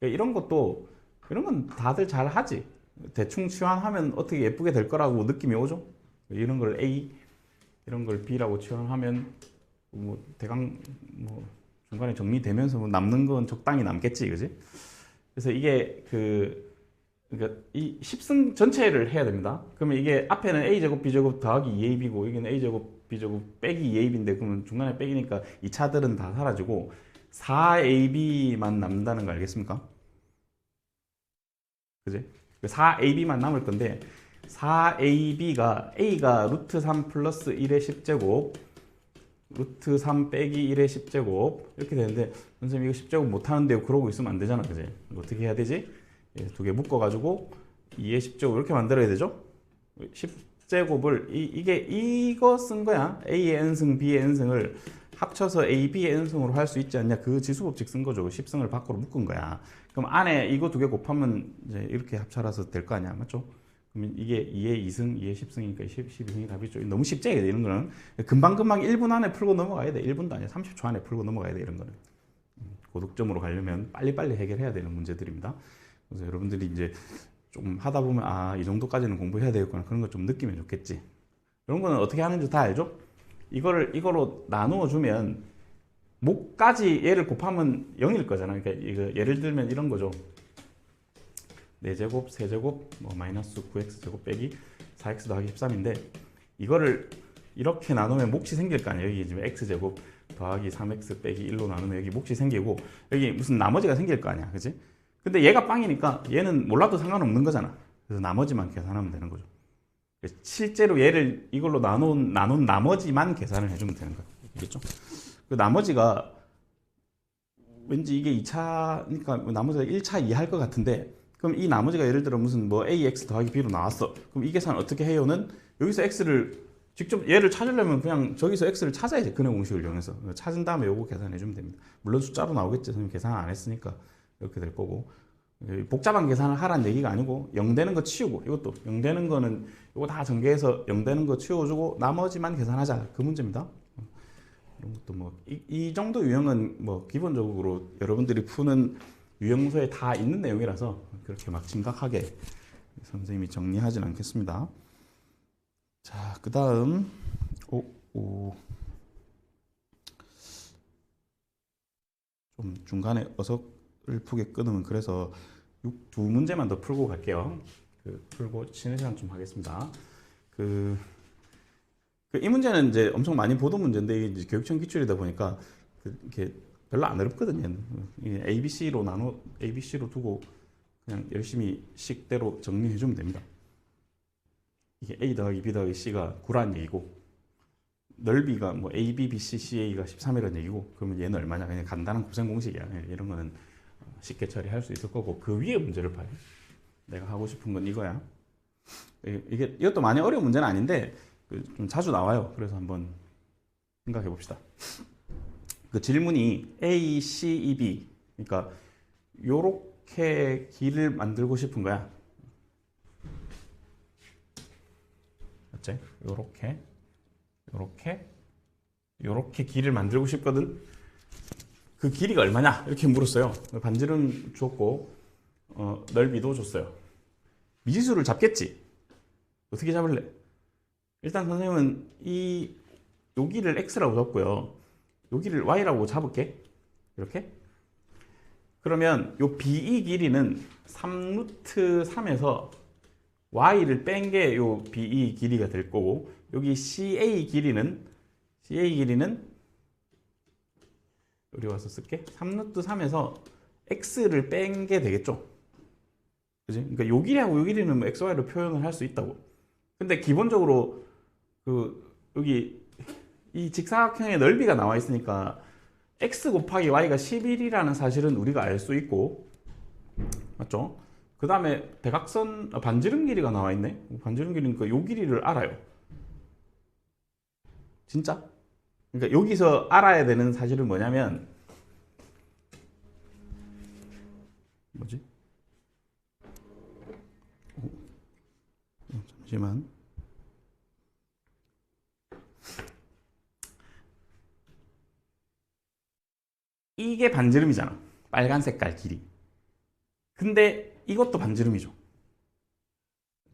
이런 건 다들 잘 하지. 대충 치환하면 어떻게 예쁘게 될 거라고 느낌이 오죠? 이런 걸 A, 이런 걸 B라고 치환하면 뭐 대강 뭐 중간에 정리되면서 뭐 남는 건 적당히 남겠지, 그지? 그래서 이게 그러니까 이 10승 전체를 해야 됩니다. 그러면 이게 앞에는 a제곱 b제곱 더하기 2ab고 여기는 a제곱 b제곱 빼기 2ab인데 그러면 중간에 빼기니까 이 차들은 다 사라지고 4ab만 남는다는 거 알겠습니까? 그지? 4ab만 남을 건데 4ab가 a가 루트 3 플러스 1의 10제곱 루트 3 빼기 1의 10제곱 이렇게 되는데 선생님 이거 10제곱 못하는데요 그러고 있으면 안 되잖아. 그지? 어떻게 해야 되지? 두 개 묶어가지고 2의 10제곱 이렇게 만들어야 되죠? 10제곱을 이거 쓴 거야. A의 n승 B의 n승을 합쳐서 A, B의 n승으로 할 수 있지 않냐? 그 지수법칙 쓴 거죠. 10승을 밖으로 묶은 거야. 그럼 안에 이거 두 개 곱하면 이제 이렇게 합쳐라서 될 거 아니야. 맞죠? 그러면 이게 2의 2승, 2의 10승이니까 12승이 답이죠. 너무 쉽지? 이런 거는. 금방금방 1분 안에 풀고 넘어가야 돼. 1분도 아니야. 30초 안에 풀고 넘어가야 돼. 이런 거는. 고득점으로 가려면 빨리빨리 해결해야 되는 문제들입니다. 그래서 여러분들이 이제 좀 하다 보면 이 정도까지는 공부해야 되겠구나. 그런 거 좀 느끼면 좋겠지. 이런 거는 어떻게 하는지 다 알죠? 이거로 나누어 주면 목까지 얘를 곱하면 0일 거잖아. 그러니까 이거 예를 들면 이런 거죠. 4제곱, 세제곱, 뭐 마이너스 9x제곱 빼기 4x 더하기 13인데 이거를 이렇게 나누면 몫이 생길 거 아니에요. 여기 지금 x제곱 더하기 3x 빼기 1로 나누면 여기 몫이 생기고 여기 무슨 나머지가 생길 거 아니야. 그치? 근데 얘가 빵이니까 얘는 몰라도 상관없는 거잖아. 그래서 나머지만 계산하면 되는 거죠. 실제로 얘를 이걸로 나눈 나머지만 계산을 해주면 되는 거야. 알겠죠? 그 나머지가 왠지 이게 2차니까 나머지가 1차 이해할 것 같은데 그럼 이 나머지가 예를 들어 무슨 뭐 ax 더하기 b로 나왔어. 그럼 이 계산 어떻게 해요는 여기서 x를 직접 얘를 찾으려면 그냥 저기서 x를 찾아야지. 근해 공식을 이용해서 찾은 다음에 요거 계산해 주면 됩니다. 물론 숫자로 나오겠지. 선생님 계산 안 했으니까 이렇게 될 거고 복잡한 계산을 하라는 얘기가 아니고 0 되는 거 치우고 이것도 0 되는 거는 이거 다 전개해서 0 되는 거 치워주고 나머지만 계산하자. 그 문제입니다. 이런 것도 뭐 이 정도 유형은 뭐 기본적으로 여러분들이 푸는 유형서에 다 있는 내용이라서 그렇게 막 심각하게 선생님이 정리하진 않겠습니다. 자, 그 다음 좀 중간에 어석을 푸게 끊으면 그래서 두 문제만 더 풀고 갈게요. 풀고 쉬는 시간 좀 하겠습니다. 이 문제는 이제 엄청 많이 보던 문제인데 이제 교육청 기출이다 보니까 이렇게 별로 안 어렵거든요. ABC로 두고 그냥 열심히 식대로 정리해 주면 됩니다. 이게 A 더하기 B 더하기 C가 9란 얘기고 넓이가 뭐 A, B, B, C, CA가 13이라는 얘기고 그러면 얘는 얼마냐? 그냥 간단한 고생 공식이야. 이런 거는 쉽게 처리할 수 있을 거고 그 위에 문제를 봐요. 내가 하고 싶은 건 이거야. 이것도 많이 어려운 문제는 아닌데 좀 자주 나와요. 그래서 한번 생각해 봅시다. 그 질문이 A, C, E, B. 그러니까 요렇게 길을 만들고 싶은 거야. 맞지? 요렇게 길을 만들고 싶거든. 그 길이가 얼마냐? 이렇게 물었어요. 반지름 줬고 넓이도 줬어요. 미지수를 잡겠지? 어떻게 잡을래? 일단 선생님은 여기를 x라고 잡고요. 여기를 y라고 잡을게. 이렇게. 그러면 요 BE 길이는 3루트 3에서 y를 뺀 게 요 BE 길이가 될 거고 여기 CA 길이는 여기 와서 쓸게. 3루트 3에서 x를 뺀 게 되겠죠. 그지? 그러니까 요 길이하고 요 길이는 뭐 x, y로 표현을 할 수 있다고. 근데 기본적으로 여기 이 직사각형의 넓이가 나와 있으니까 x 곱하기 y가 11이라는 사실은 우리가 알 수 있고, 맞죠? 그 다음에 대각선 반지름 길이가 나와 있네. 반지름 길이니까 요 길이를 알아요. 진짜? 그러니까 여기서 알아야 되는 사실은 뭐냐면 뭐지? 잠시만. 이게 반지름이잖아. 빨간 색깔 길이. 근데 이것도 반지름이죠.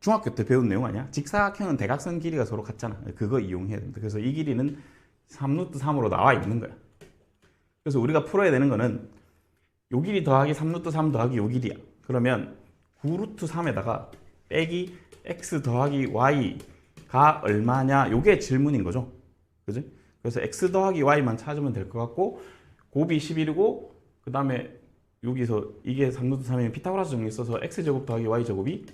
중학교 때 배운 내용 아니야? 직사각형은 대각선 길이가 서로 같잖아. 그거 이용해야 됩니다. 그래서 이 길이는 3루트 3으로 나와 있는 거야. 그래서 우리가 풀어야 되는 거는 요 길이 더하기 3루트 3 더하기 요 길이야. 그러면 9루트 3에다가 빼기 x 더하기 y가 얼마냐? 요게 질문인 거죠. 그지? 그래서 x 더하기 y만 찾으면 될 것 같고 곱이 11이고 그 다음에 여기서 이게 3루트 3이면 피타고라스 정리 써서 x제곱 더하기 y제곱이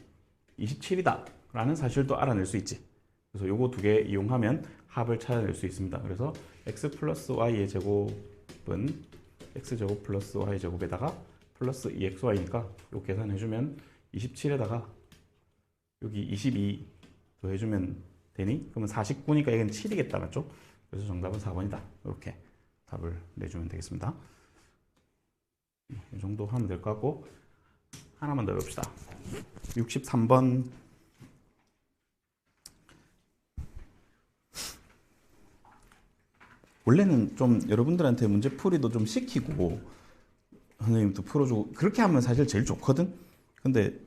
27이다 라는 사실도 알아낼 수 있지. 그래서 요거 두 개 이용하면 합을 찾아낼 수 있습니다. 그래서 x 플러스 y의 제곱은 x제곱 플러스 y제곱에다가 플러스 2xy니까 요 계산해주면 27에다가 여기 22 더해주면 되니? 그러면 49니까 이건 7이겠다. 맞죠? 그래서 정답은 4번이다. 이렇게 답을 내주면 되겠습니다. 이 정도 하면 될 것 같고 하나만 더 해봅시다. 63번. 원래는 좀 여러분들한테 문제풀이도 좀 시키고 선생님도 풀어주고 그렇게 하면 사실 제일 좋거든. 근데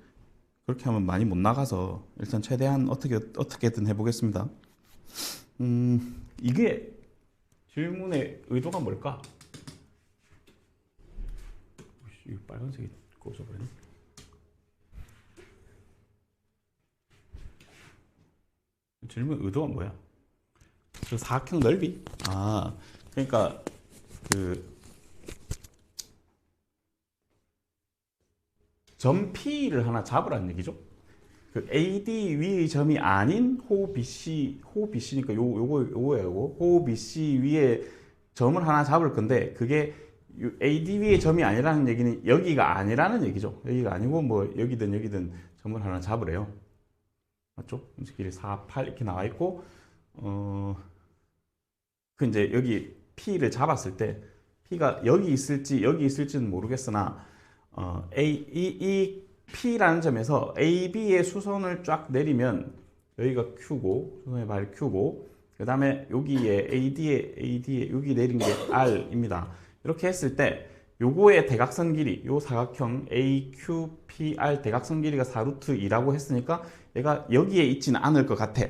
그렇게 하면 많이 못 나가서 일단 최대한 어떻게든 해보겠습니다. 이게 질문의 의도가 뭘까? 이 빨간색이 꺼져버리네. 질문 의도가 뭐야? 그 사각형 넓이? 그러니까 점 P를 하나 잡으라는 얘기죠. 그 AD 위의 점이 아닌 호 BC니까 요거 호 BC 위에 점을 하나 잡을 건데 그게 AD 위의 점이 아니라는 얘기는 여기가 아니라는 얘기죠. 여기가 아니고 뭐 여기든 점을 하나 잡으래요. 맞죠? 길이 4, 8 이렇게 나와 있고 그 이제 여기 P를 잡았을 때 P가 여기 있을지는 모르겠으나 이 P라는 점에서 AB의 수선을 쫙 내리면 여기가 Q고 수선의 발이 Q고 그 다음에 여기에 AD에 여기 내린 게 R입니다. 이렇게 했을 때 요거의 대각선 길이 요 사각형 AQPR 대각선 길이가 4루트 2라고 했으니까 얘가 여기에 있지는 않을 것 같아.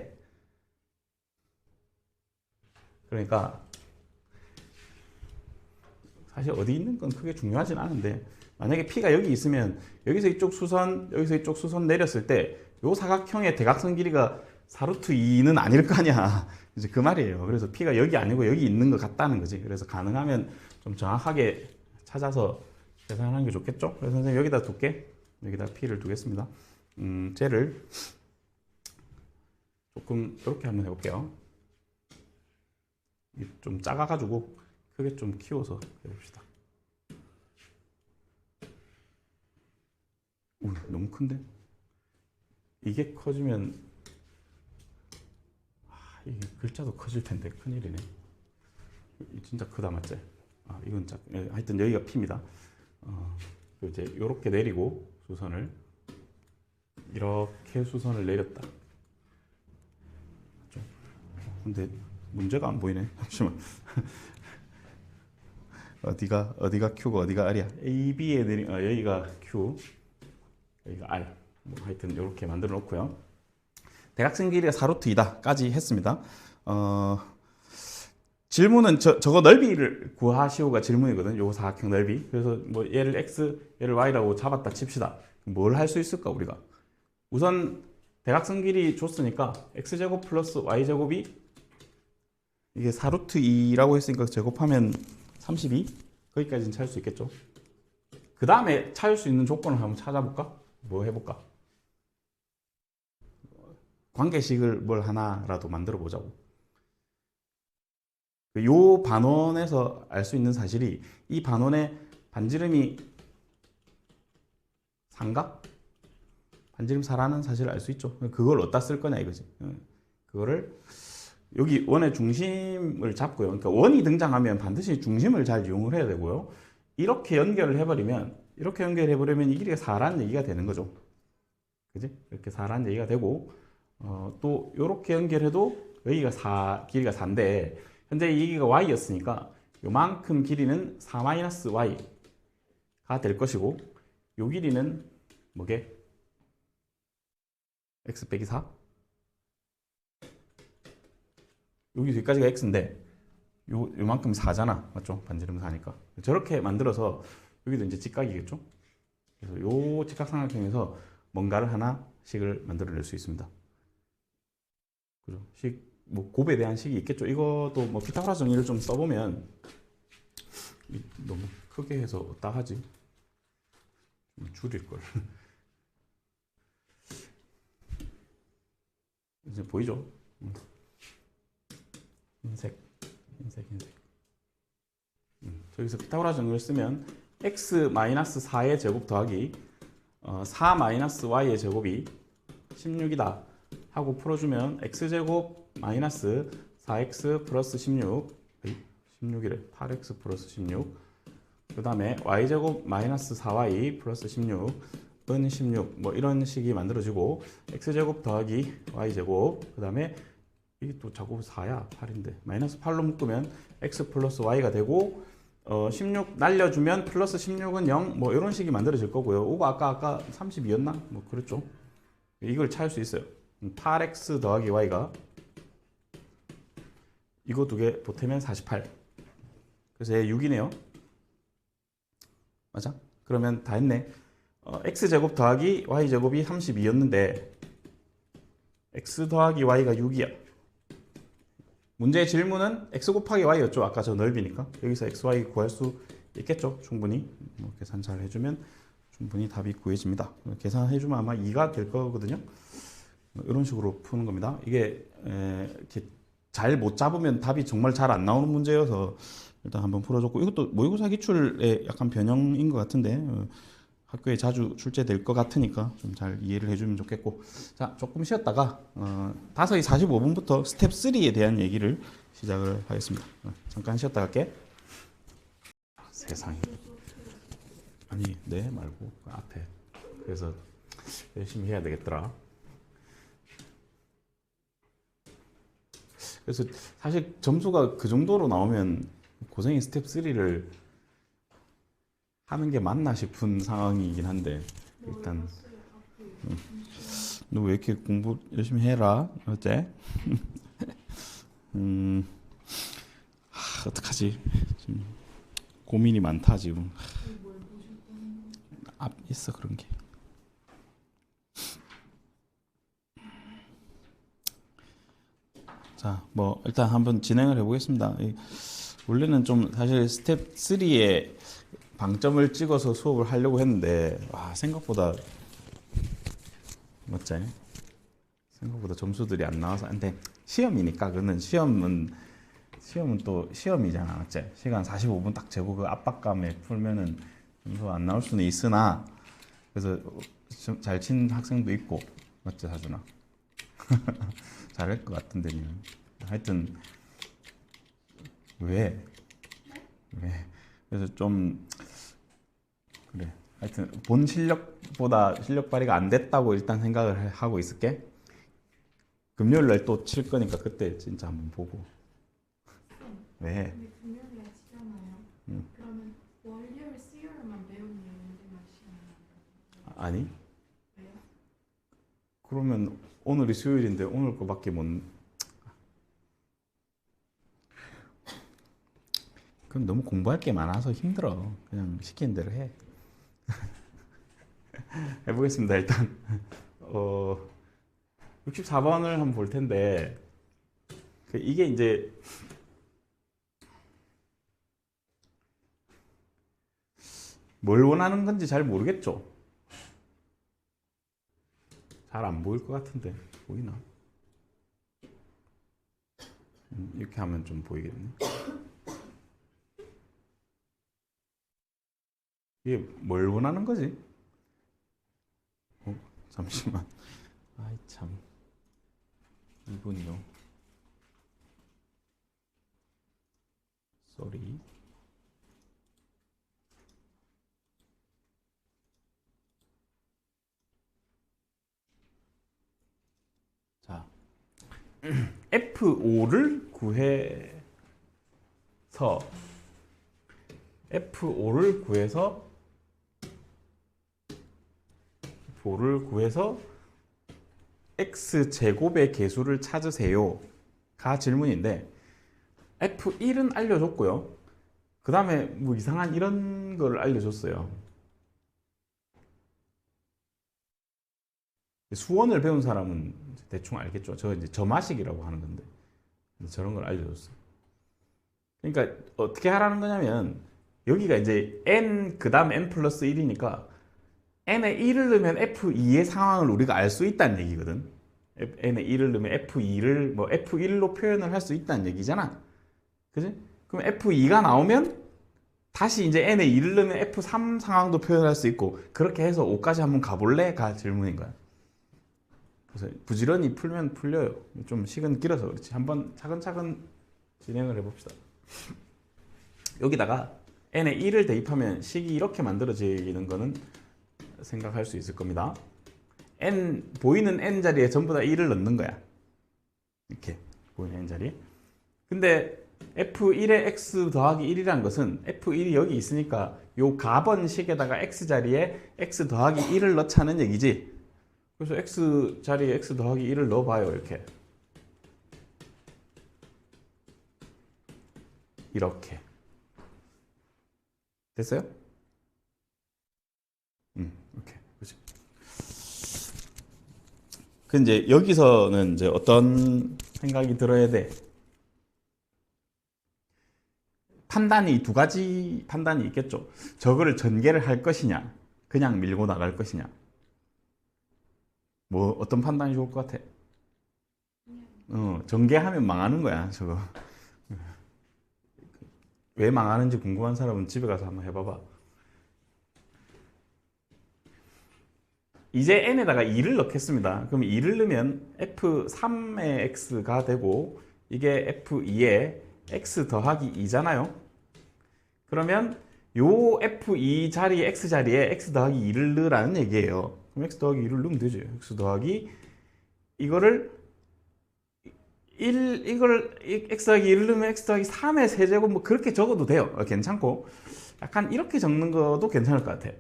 그러니까 사실 어디 있는 건 크게 중요하진 않은데 만약에 P가 여기 있으면 여기서 이쪽 수선 내렸을 때 요 사각형의 대각선 길이가 4루트 2는 아닐 거 아니야. 이제 그 말이에요. 그래서 P가 여기 아니고 여기 있는 것 같다는 거지. 그래서 가능하면 좀 정확하게 찾아서 계산하는 게 좋겠죠? 그래서 선생님 여기다 둘게. 여기다 P를 두겠습니다. 쟤를 조금 이렇게 한번 해볼게요. 좀 작아가지고 크게 좀 키워서 해봅시다. 너무 큰데? 이게 커지면 이게 글자도 커질 텐데 큰일이네. 진짜 크다 맞지? 이건 하여튼 여기가 P입니다. 이제 이렇게 내리고 수선을 이렇게 수선을 내렸다. 근데 문제가 안 보이네. 잠시만. 어디가 Q고 어디가 R이야? A, B에 여기가 Q, 여기가 R. 뭐 하여튼 이렇게 만들어 놓고요. 대각선 길이가 4루트 2다까지 했습니다. 질문은 저거 넓이를 구하시오가 질문이거든. 요 사각형 넓이. 그래서 뭐 얘를 X, 얘를 Y라고 잡았다 칩시다. 뭘 할 수 있을까 우리가? 우선 대각선 길이 줬으니까 X제곱 플러스 Y제곱이 이게 4루트 2라고 했으니까 제곱하면 32? 거기까지는 찾을 수 있겠죠. 그 다음에 찾을 수 있는 조건을 한번 찾아볼까? 뭐 해볼까? 관계식을 뭘 하나라도 만들어 보자고. 요 반원에서 알 수 있는 사실이 이 반원의 반지름이 4인가? 반지름 4라는 사실을 알 수 있죠. 그걸 어디다 쓸 거냐 이거지. 그거를 여기 원의 중심을 잡고요. 그러니까 원이 등장하면 반드시 중심을 잘 이용을 해야 되고요. 이렇게 연결을 해버리면 이 길이가 4라는 얘기가 되는 거죠. 그지? 이렇게 4라는 얘기가 되고 또 이렇게 연결해도 여기가 길이가 4인데 현재 이 길이가 y였으니까 요만큼 길이는 4-y가 될 것이고 요 길이는 뭐게? x 빼기 4? 여기 뒤까지가 x인데 요만큼 4잖아. 맞죠? 반지름 4니까. 저렇게 만들어서 여기도 이제 직각이겠죠? 그래서 요 직각삼각형에서 뭔가를 하나씩을 만들어낼 수 있습니다. 그죠? 뭐 곱에 대한 식이 있겠죠. 이것도 뭐 피타고라스 정리를 좀 써보면 너무 크게 해서 어따 하지? 좀 줄일 걸. 이제 보이죠? 흰색. 저기서 피타고라스 정리를 쓰면 x-4의 제곱 더하기 4-y의 제곱이 16이다 하고 풀어주면 x제곱 마이너스 4x 플러스 16이래 8x 플러스 16 그 다음에 y제곱 마이너스 4y 플러스 16은 16 뭐 이런 식이 만들어지고 x제곱 더하기 y제곱 그 다음에 이게 또 자꾸 4야 8인데 마이너스 8로 묶으면 x 플러스 y가 되고 16 날려주면 플러스 16은 0 뭐 이런 식이 만들어질 거고요. 오가 아까 32였나? 뭐 그랬죠. 이걸 찾을 수 있어요. 8x 더하기 y가 이거 두 개 보태면 48. 그래서 얘 6이네요. 맞아? 그러면 다 했네. x제곱 더하기 y제곱이 32였는데 x 더하기 y가 6이야. 문제의 질문은 x 곱하기 y였죠. 아까 저 넓이니까. 여기서 x, y 구할 수 있겠죠. 충분히. 뭐 계산 잘 해주면 충분히 답이 구해집니다. 계산해주면 아마 2가 될 거거든요. 이런 식으로 푸는 겁니다. 이게 이렇게 잘 못 잡으면 답이 정말 잘 안 나오는 문제여서 일단 한번 풀어줬고 이것도 모의고사 기출의 약간 변형인 것 같은데 학교에 자주 출제될 것 같으니까 좀 잘 이해를 해주면 좋겠고 자 조금 쉬었다가 5시 45분부터 스텝 3에 대한 얘기를 시작을 하겠습니다. 잠깐 쉬었다 갈게. 세상에 아니 네 말고 그 앞에 그래서 열심히 해야 되겠더라. 그래서 사실 점수가 그 정도로 나오면 고생이 스텝 3를 하는 게 맞나 싶은 상황이긴 한데 일단 너 왜 이렇게 공부 열심히 해라 어째? 어떡하지? 지금 고민이 많다 지금. 있어 그런 게. 자, 뭐 일단 한번 진행을 해보겠습니다. 원래는 좀 사실 스텝 3에 방점을 찍어서 수업을 하려고 했는데 와 생각보다 맞지? 생각보다 점수들이 안 나와서 근데 시험이니까 그거는 시험은 또 시험이잖아 맞지? 시간 45분 딱 재고 그 압박감에 풀면은 점수 안 나올 수는 있으나 그래서 잘 친 학생도 있고 맞지 사준아? 잘할 것 같은데 니는. 하여튼 왜? 왜? 그래서 좀 그래. 하여튼 본 실력보다 실력 발휘가 안 됐다고 일단 생각을 하고 있을게. 금요일 날 또 칠 거니까 그때 진짜 한번 보고. 왜? 근데 금요일에 치잖아요. 그러면 월요일, 수요일만 배운 내용들만 시간이 아니? 왜요? 그러면 오늘이 수요일인데 오늘 거밖에 못. 그럼 너무 공부할 게 많아서 힘들어. 그냥 시키는 대로 해. 해보겠습니다. 일단 64번을 한번 볼 텐데 이게 이제 뭘 원하는 건지 잘 모르겠죠. 잘 안 보일 것 같은데 보이나? 이렇게 하면 좀 보이겠네. 이게 뭘 원하는 거지? 잠시만. 아이 참. 이분이요. 쏘리. 자, F5를 구해서 F5를 구해서 X제곱의 개수를 찾으세요 가 질문인데 F1은 알려줬고요. 그 다음에 뭐 이상한 이런 걸 알려줬어요. 수원을 배운 사람은 대충 알겠죠. 저 이제 점화식이라고 하는 건데 저런 걸 알려줬어요. 그러니까 어떻게 하라는 거냐면 여기가 이제 n 그 다음 n 플러스 1이니까 n에 1을 넣으면 F2의 상황을 우리가 알 수 있다는 얘기거든. n에 1을 넣으면 F2를 뭐 F1로 표현을 할 수 있다는 얘기잖아. 그지? 그럼 F2가 나오면 다시 이제 n에 2를 넣으면 F3 상황도 표현할 수 있고 그렇게 해서 5까지 한번 가볼래? 가 질문인 거야. 그래서 부지런히 풀면 풀려요. 좀 시간 길어서 그렇지. 한번 차근차근 진행을 해봅시다. 여기다가 n에 1을 대입하면 식이 이렇게 만들어지는 거는 생각할 수 있을 겁니다. 보이는 n 자리에 전부 다 1을 넣는 거야. 이렇게 보이는 n 자리에. 근데 F1의 x 더하기 1이라는 것은 F1이 여기 있으니까 요 가번식에다가 x 자리에 x 더하기 1을 넣자는 얘기지. 그래서 x 자리에 x 더하기 1을 넣어봐요. 이렇게 됐어요? 이렇게. 그렇지. 그 이제 여기서는 이제 어떤 생각이 들어야 돼? 판단이 두 가지 판단이 있겠죠. 저거를 전개를 할 것이냐, 그냥 밀고 나갈 것이냐. 뭐 어떤 판단이 좋을 것 같아? 전개하면 망하는 거야, 저거. 왜 망하는지 궁금한 사람은 집에 가서 한번 해봐봐. 이제 n에다가 2를 넣겠습니다. 그럼 2를 넣으면 f3의 x가 되고 이게 f2의 x 더하기 2잖아요. 그러면 요 f2 자리에 x 자리에 x 더하기 2를 넣으라는 얘기예요. 그럼 x 더하기 2를 넣으면 되죠. x 더하기 이거를 x 더하기 1을 넣으면 x 더하기 3의 세제곱 뭐 그렇게 적어도 돼요. 괜찮고 약간 이렇게 적는 것도 괜찮을 것 같아.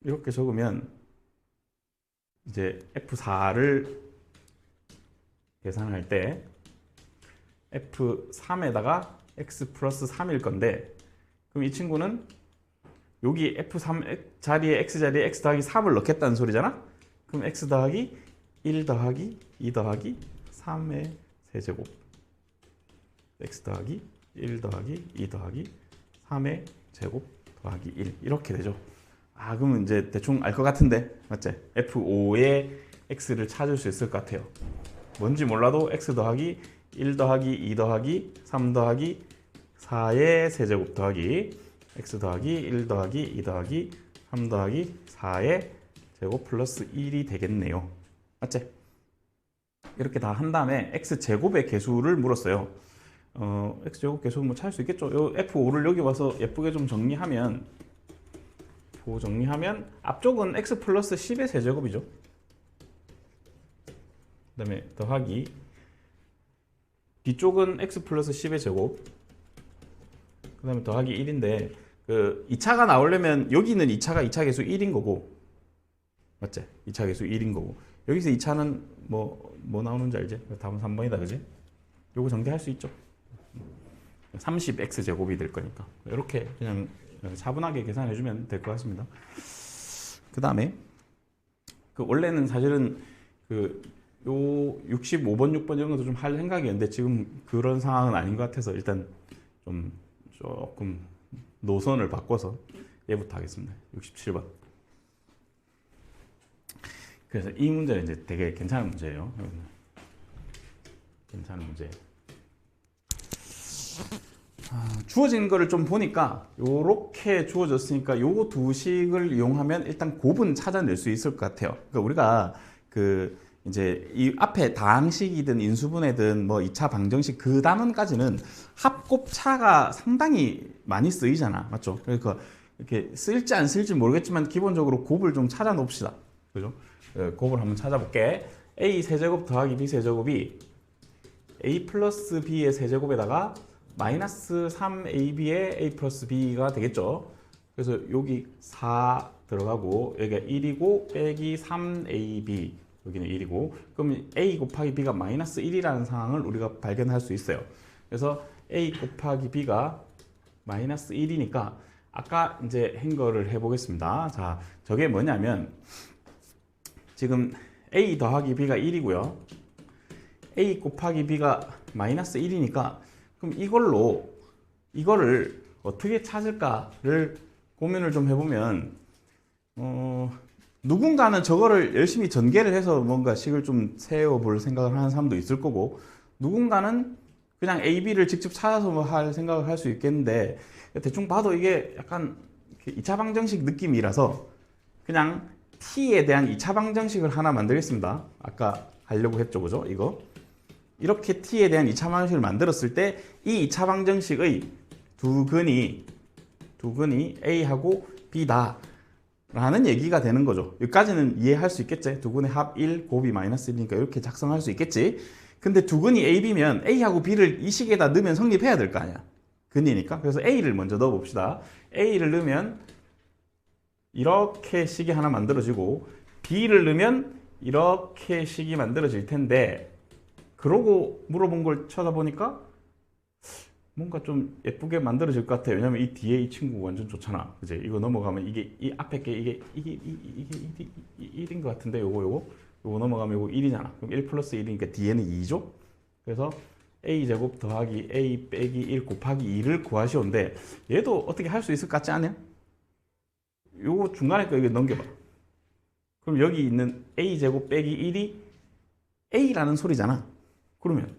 이렇게 적으면 이제 F4를 계산할 때 F3에다가 x 플러스 3일 건데 그럼 이 친구는 여기 F3 자리에 x 자리에 x 더하기 3을 넣겠다는 소리잖아. 그럼 x 더하기 1 더하기 2 더하기 3의 세제곱 x 더하기 1 더하기 2 더하기 3의 제곱 더하기 1 이렇게 되죠. 그러면 이제 대충 알 것 같은데 맞지? F5의 x를 찾을 수 있을 것 같아요. 뭔지 몰라도 x 더하기 1 더하기 2 더하기 3 더하기 4의 세제곱 더하기 x 더하기 1 더하기 2 더하기 3 더하기 4의 제곱 플러스 1이 되겠네요. 맞지? 이렇게 다 한 다음에 x제곱의 개수를 물었어요. x제곱 개수 뭐 찾을 수 있겠죠? 요 f5를 여기 와서 예쁘게 좀 정리하면 앞쪽은 x 플러스 10의 세제곱이죠. 그 다음에 더하기 뒤쪽은 x 플러스 10의 제곱, 그 다음에 더하기 1인데 그 2차가 나오려면 여기는 2차 개수 1인 거고, 맞지? 2차 개수 1인 거고, 여기서 2차는 뭐 나오는지 알지? 답은 3번이다, 그지? 요거 정리할 수 있죠. 30x 제곱이 될 거니까 이렇게 그냥 차분하게 계산해주면 될 것 같습니다. 그 다음에 원래는 사실은 요 65번, 6번 이런 것도 좀 할 생각이었는데 지금 그런 상황은 아닌 것 같아서 일단 좀 조금 노선을 바꿔서 얘부터 하겠습니다. 67번. 그래서 이 문제는 이제 되게 괜찮은 문제예요. 괜찮은 문제. 주어진 거를 좀 보니까 요렇게 주어졌으니까 요거 두 식을 이용하면 일단 곱은 찾아낼 수 있을 것 같아요. 그러니까 우리가 이제 이 앞에 다항식이든 인수분해든 뭐 2차 방정식 그 단원까지는 합곱차가 상당히 많이 쓰이잖아. 맞죠? 그러니까 이렇게 쓸지 안 쓸지 모르겠지만 기본적으로 곱을 좀 찾아 놓읍시다. 그죠? 곱을 한번 찾아볼게. a 세제곱 더하기 b 세제곱이 a 플러스 b의 세제곱에다가 마이너스 3ab의 a 플러스 b가 되겠죠. 그래서 여기 4 들어가고 여기가 1이고 빼기 3ab 여기는 1이고, 그럼 a 곱하기 b가 마이너스 1이라는 상황을 우리가 발견할 수 있어요. 그래서 a 곱하기 b가 마이너스 1이니까 아까 이제 한 거를 해보겠습니다. 자, 저게 뭐냐면 지금 a 더하기 b가 1이고요. a 곱하기 b가 마이너스 1이니까 그럼 이거를 어떻게 찾을까를 고민을 좀 해보면 누군가는 저거를 열심히 전개를 해서 뭔가 식을 좀 세워볼 생각을 하는 사람도 있을 거고, 누군가는 그냥 a, b를 직접 찾아서 뭐 할 생각을 할 수 있겠는데, 대충 봐도 이게 약간 2차 방정식 느낌이라서 그냥 t에 대한 2차 방정식을 하나 만들겠습니다. 아까 하려고 했죠, 그죠? 이렇게 t에 대한 2차 방정식을 만들었을 때 이 2차 방정식의 두 근이 a하고 b다 라는 얘기가 되는 거죠. 여기까지는 이해할 수 있겠지? 두 근의 합 1, 곱이 마이너스 1이니까 이렇게 작성할 수 있겠지? 근데 두 근이 a, b면 a하고 b를 이 식에다 넣으면 성립해야 될 거 아니야. 근이니까. 그래서 a를 먼저 넣어 봅시다. a를 넣으면 이렇게 식이 하나 만들어지고, b를 넣으면 이렇게 식이 만들어질 텐데, 그러고 물어본 걸 쳐다보니까 뭔가 좀 예쁘게 만들어질 것 같아요. 왜냐면 이 뒤에 이 친구 완전 좋잖아. 그지? 이거 넘어가면 이 앞에 게 이게 1인 것 같은데 요거 넘어가면 요거 1이잖아. 그럼 1 플러스 1이니까 뒤에는 2죠? 그래서 a제곱 더하기 a 빼기 1 곱하기 2를 구하시오인데, 얘도 어떻게 할 수 있을 것 같지 않냐? 요거 중간에 거 이거 넘겨봐. 그럼 여기 있는 a제곱 빼기 1이 a라는 소리잖아. 그러면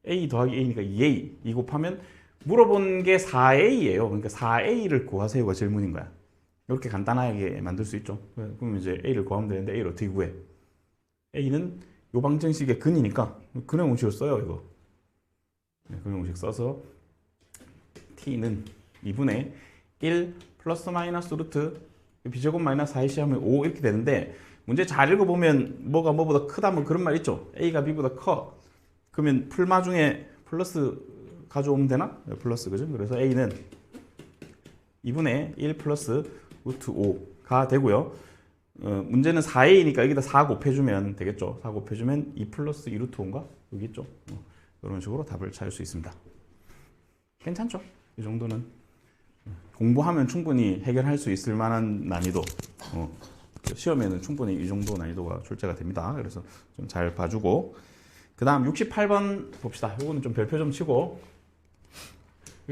a 더하기 a니까 2a, 2 곱하면 물어본 게 4a예요. 그러니까 4a를 구하세요가 질문인 거야. 이렇게 간단하게 만들 수 있죠. 그럼 이제 a를 구하면 되는데 a를 어떻게 구해? a는 요 방정식의 근이니까 근의 공식을 써요. 이거 근의 공식 써서 t는 2분의 1 플러스 마이너스 루트 b제곱 마이너스 4ac 하면 5 이렇게 되는데, 문제 잘 읽어보면 뭐가 뭐보다 크다 뭐 그런 말 있죠. a가 b보다 커. 그러면 풀마 중에 플러스 가져오면 되나? 플러스, 그죠? 그래서 a는 2분의 1 플러스 루트 5가 되고요. 문제는 4a니까 여기다 4 곱해주면 되겠죠. 4 곱해주면 2 플러스 2 루트 5인가? 여기 있죠. 이런 식으로 답을 찾을 수 있습니다. 괜찮죠? 이 정도는 공부하면 충분히 해결할 수 있을 만한 난이도. 시험에는 충분히 이 정도 난이도가 출제가 됩니다. 그래서 좀 잘 봐주고, 그 다음 68번 봅시다. 요거는 좀 별표 좀 치고,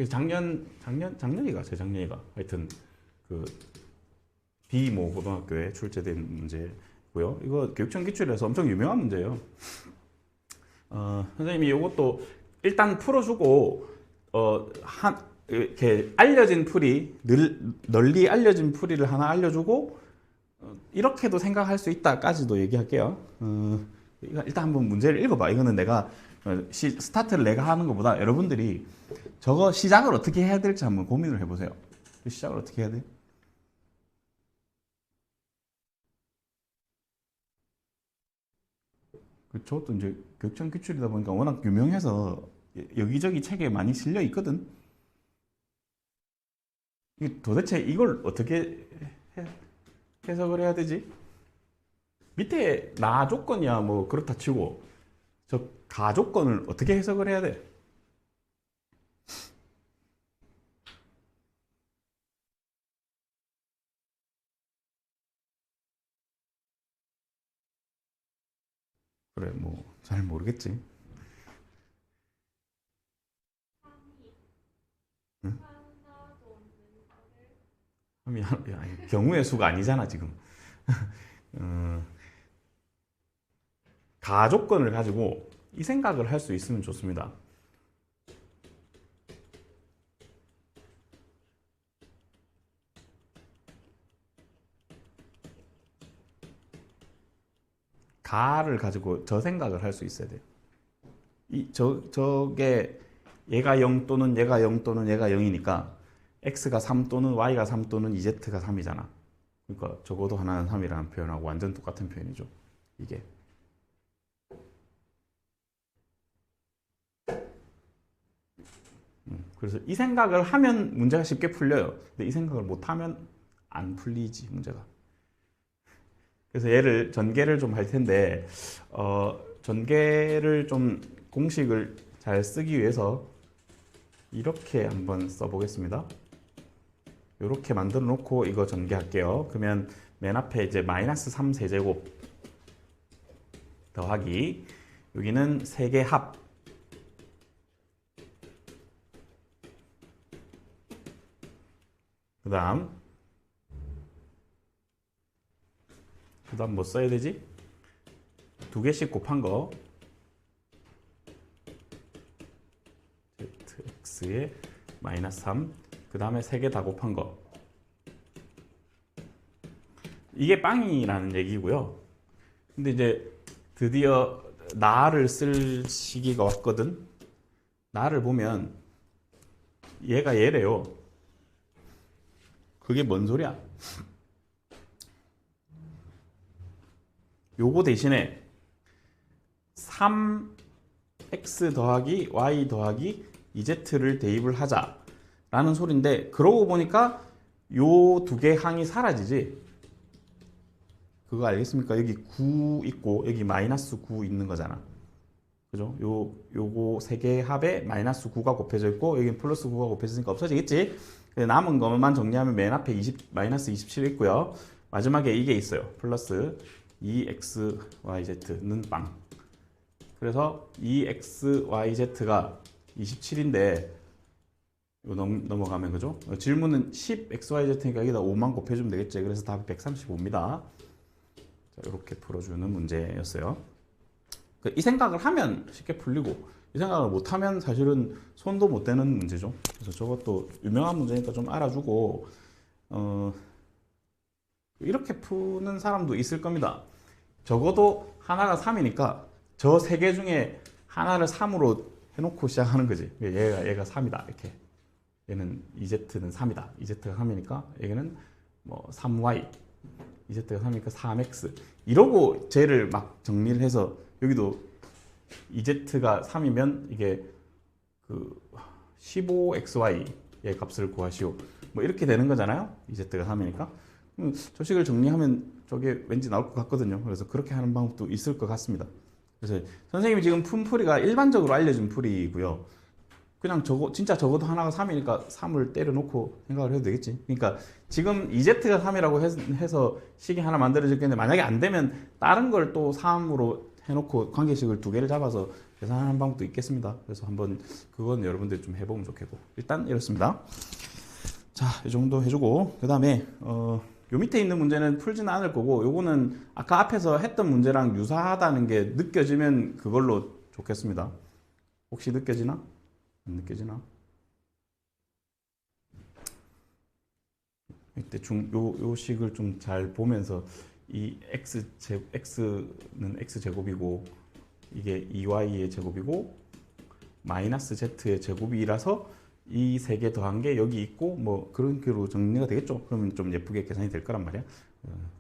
작년이가 재작년이가 하여튼 그 비모 고등학교에 출제된 문제고요. 이거 교육청 기출에서 엄청 유명한 문제예요. 선생님이 요것도 일단 풀어주고 이렇게 알려진 풀이 널리 알려진 풀이를 하나 알려주고 이렇게도 생각할 수 있다까지도 얘기할게요. 일단 한번 문제를 읽어봐. 이거는 내가 스타트를 내가 하는 것보다 여러분들이 저거 시작을 어떻게 해야 될지 한번 고민을 해보세요. 시작을 어떻게 해야 돼? 저것도 이제 교육청 기출이다 보니까 워낙 유명해서 여기저기 책에 많이 실려 있거든. 도대체 이걸 어떻게 해석을 해야 되지? 밑에 나 조건이야 뭐 그렇다 치고 저 가조건을 어떻게 해석을 해야 돼? 그래 뭐 잘 모르겠지. 응? 경우의 수가 아니잖아 지금. 가조건을 가지고 이 생각을 할 수 있으면 좋습니다. 가를 가지고 저 생각을 할 수 있어야 돼요. 저게 얘가 0 또는 얘가 0 또는 얘가 0이니까 x가 3 또는 y가 3 또는 z가 3이잖아. 그러니까 적어도 하나는 3이라는 표현하고 완전 똑같은 표현이죠. 이게. 그래서 이 생각을 하면 문제가 쉽게 풀려요. 근데 이 생각을 못하면 안 풀리지 문제가. 그래서 얘를 전개를 좀 할 텐데 전개를 좀 공식을 잘 쓰기 위해서 이렇게 한번 써보겠습니다. 이렇게 만들어 놓고 이거 전개할게요. 그러면 맨 앞에 이제 마이너스 3 세제곱 더하기 여기는 3개 합 그 다음 뭐 써야 되지? 2개씩 곱한 거 zx에 마이너스 3 그 다음에 3개 다 곱한 거 이게 빵이라는 얘기고요. 근데 이제 드디어 나를 쓸 시기가 왔거든. 나를 보면 얘가 얘래요. 그게 뭔 소리야? 요거 대신에 3x 더하기 y 더하기 2z를 대입을 하자라는 소리인데 그러고 보니까 요 두 개 항이 사라지지. 그거 알겠습니까? 여기 9 있고 여기 마이너스 9 있는 거잖아. 그죠? 요거 세 개 합에 마이너스 9가 곱해져 있고 여기 플러스 9가 곱해지니까 없어지겠지? 남은 것만 정리하면 맨 앞에 마이너스 27 있고요. 마지막에 이게 있어요. 플러스 2xyz는 빵. 그래서 2xyz가 27인데 이거 넘어가면 그죠? 질문은 10xyz니까 여기다 5만 곱해주면 되겠지. 그래서 답이 135입니다. 자, 이렇게 풀어주는 문제였어요. 이 생각을 하면 쉽게 풀리고 이 생각을 못하면 사실은 손도 못 대는 문제죠. 그래서 저것도 유명한 문제니까 좀 알아주고 이렇게 푸는 사람도 있을 겁니다. 적어도 하나가 3이니까 저 세 개 중에 하나를 3으로 해놓고 시작하는 거지. 얘가 3이다 이렇게. 얘는 2z는 3이다. 2z가 3이니까 여기는 뭐 3y 2z가 3이니까 3x 이러고 쟤를 막 정리를 해서 여기도 2z가 3이면 이게 그 15xy의 값을 구하시오. 뭐 이렇게 되는 거잖아요. 2z가 3이니까. 저 식을 정리하면 저게 왠지 나올 것 같거든요. 그래서 그렇게 하는 방법도 있을 것 같습니다. 그래서 선생님이 지금 푼 풀이가 일반적으로 알려진 풀이고요. 그냥 진짜 적어도 하나가 3이니까 3을 때려놓고 생각을 해도 되겠지. 그러니까 지금 2z가 3이라고 해서 식이 하나 만들어졌겠는데 만약에 안 되면 다른 걸 또 3으로 해놓고 관계식을 두 개를 잡아서 계산하는 방법도 있겠습니다. 그래서 한번 그건 여러분들 좀 해보면 좋겠고 일단 이렇습니다. 자, 이 정도 해주고 그 다음에 요 밑에 있는 문제는 풀지는 않을 거고 요거는 아까 앞에서 했던 문제랑 유사하다는 게 느껴지면 그걸로 좋겠습니다. 혹시 느껴지나? 안 느껴지나? 이때 요 식을 좀 잘 보면서 이 x는 x제곱이고 이게 2y의 제곱이고 마이너스 z의 제곱이라서 이 세 개 더한 게 여기 있고 뭐 그런 식으로 정리가 되겠죠. 그러면 좀 예쁘게 계산이 될 거란 말이야.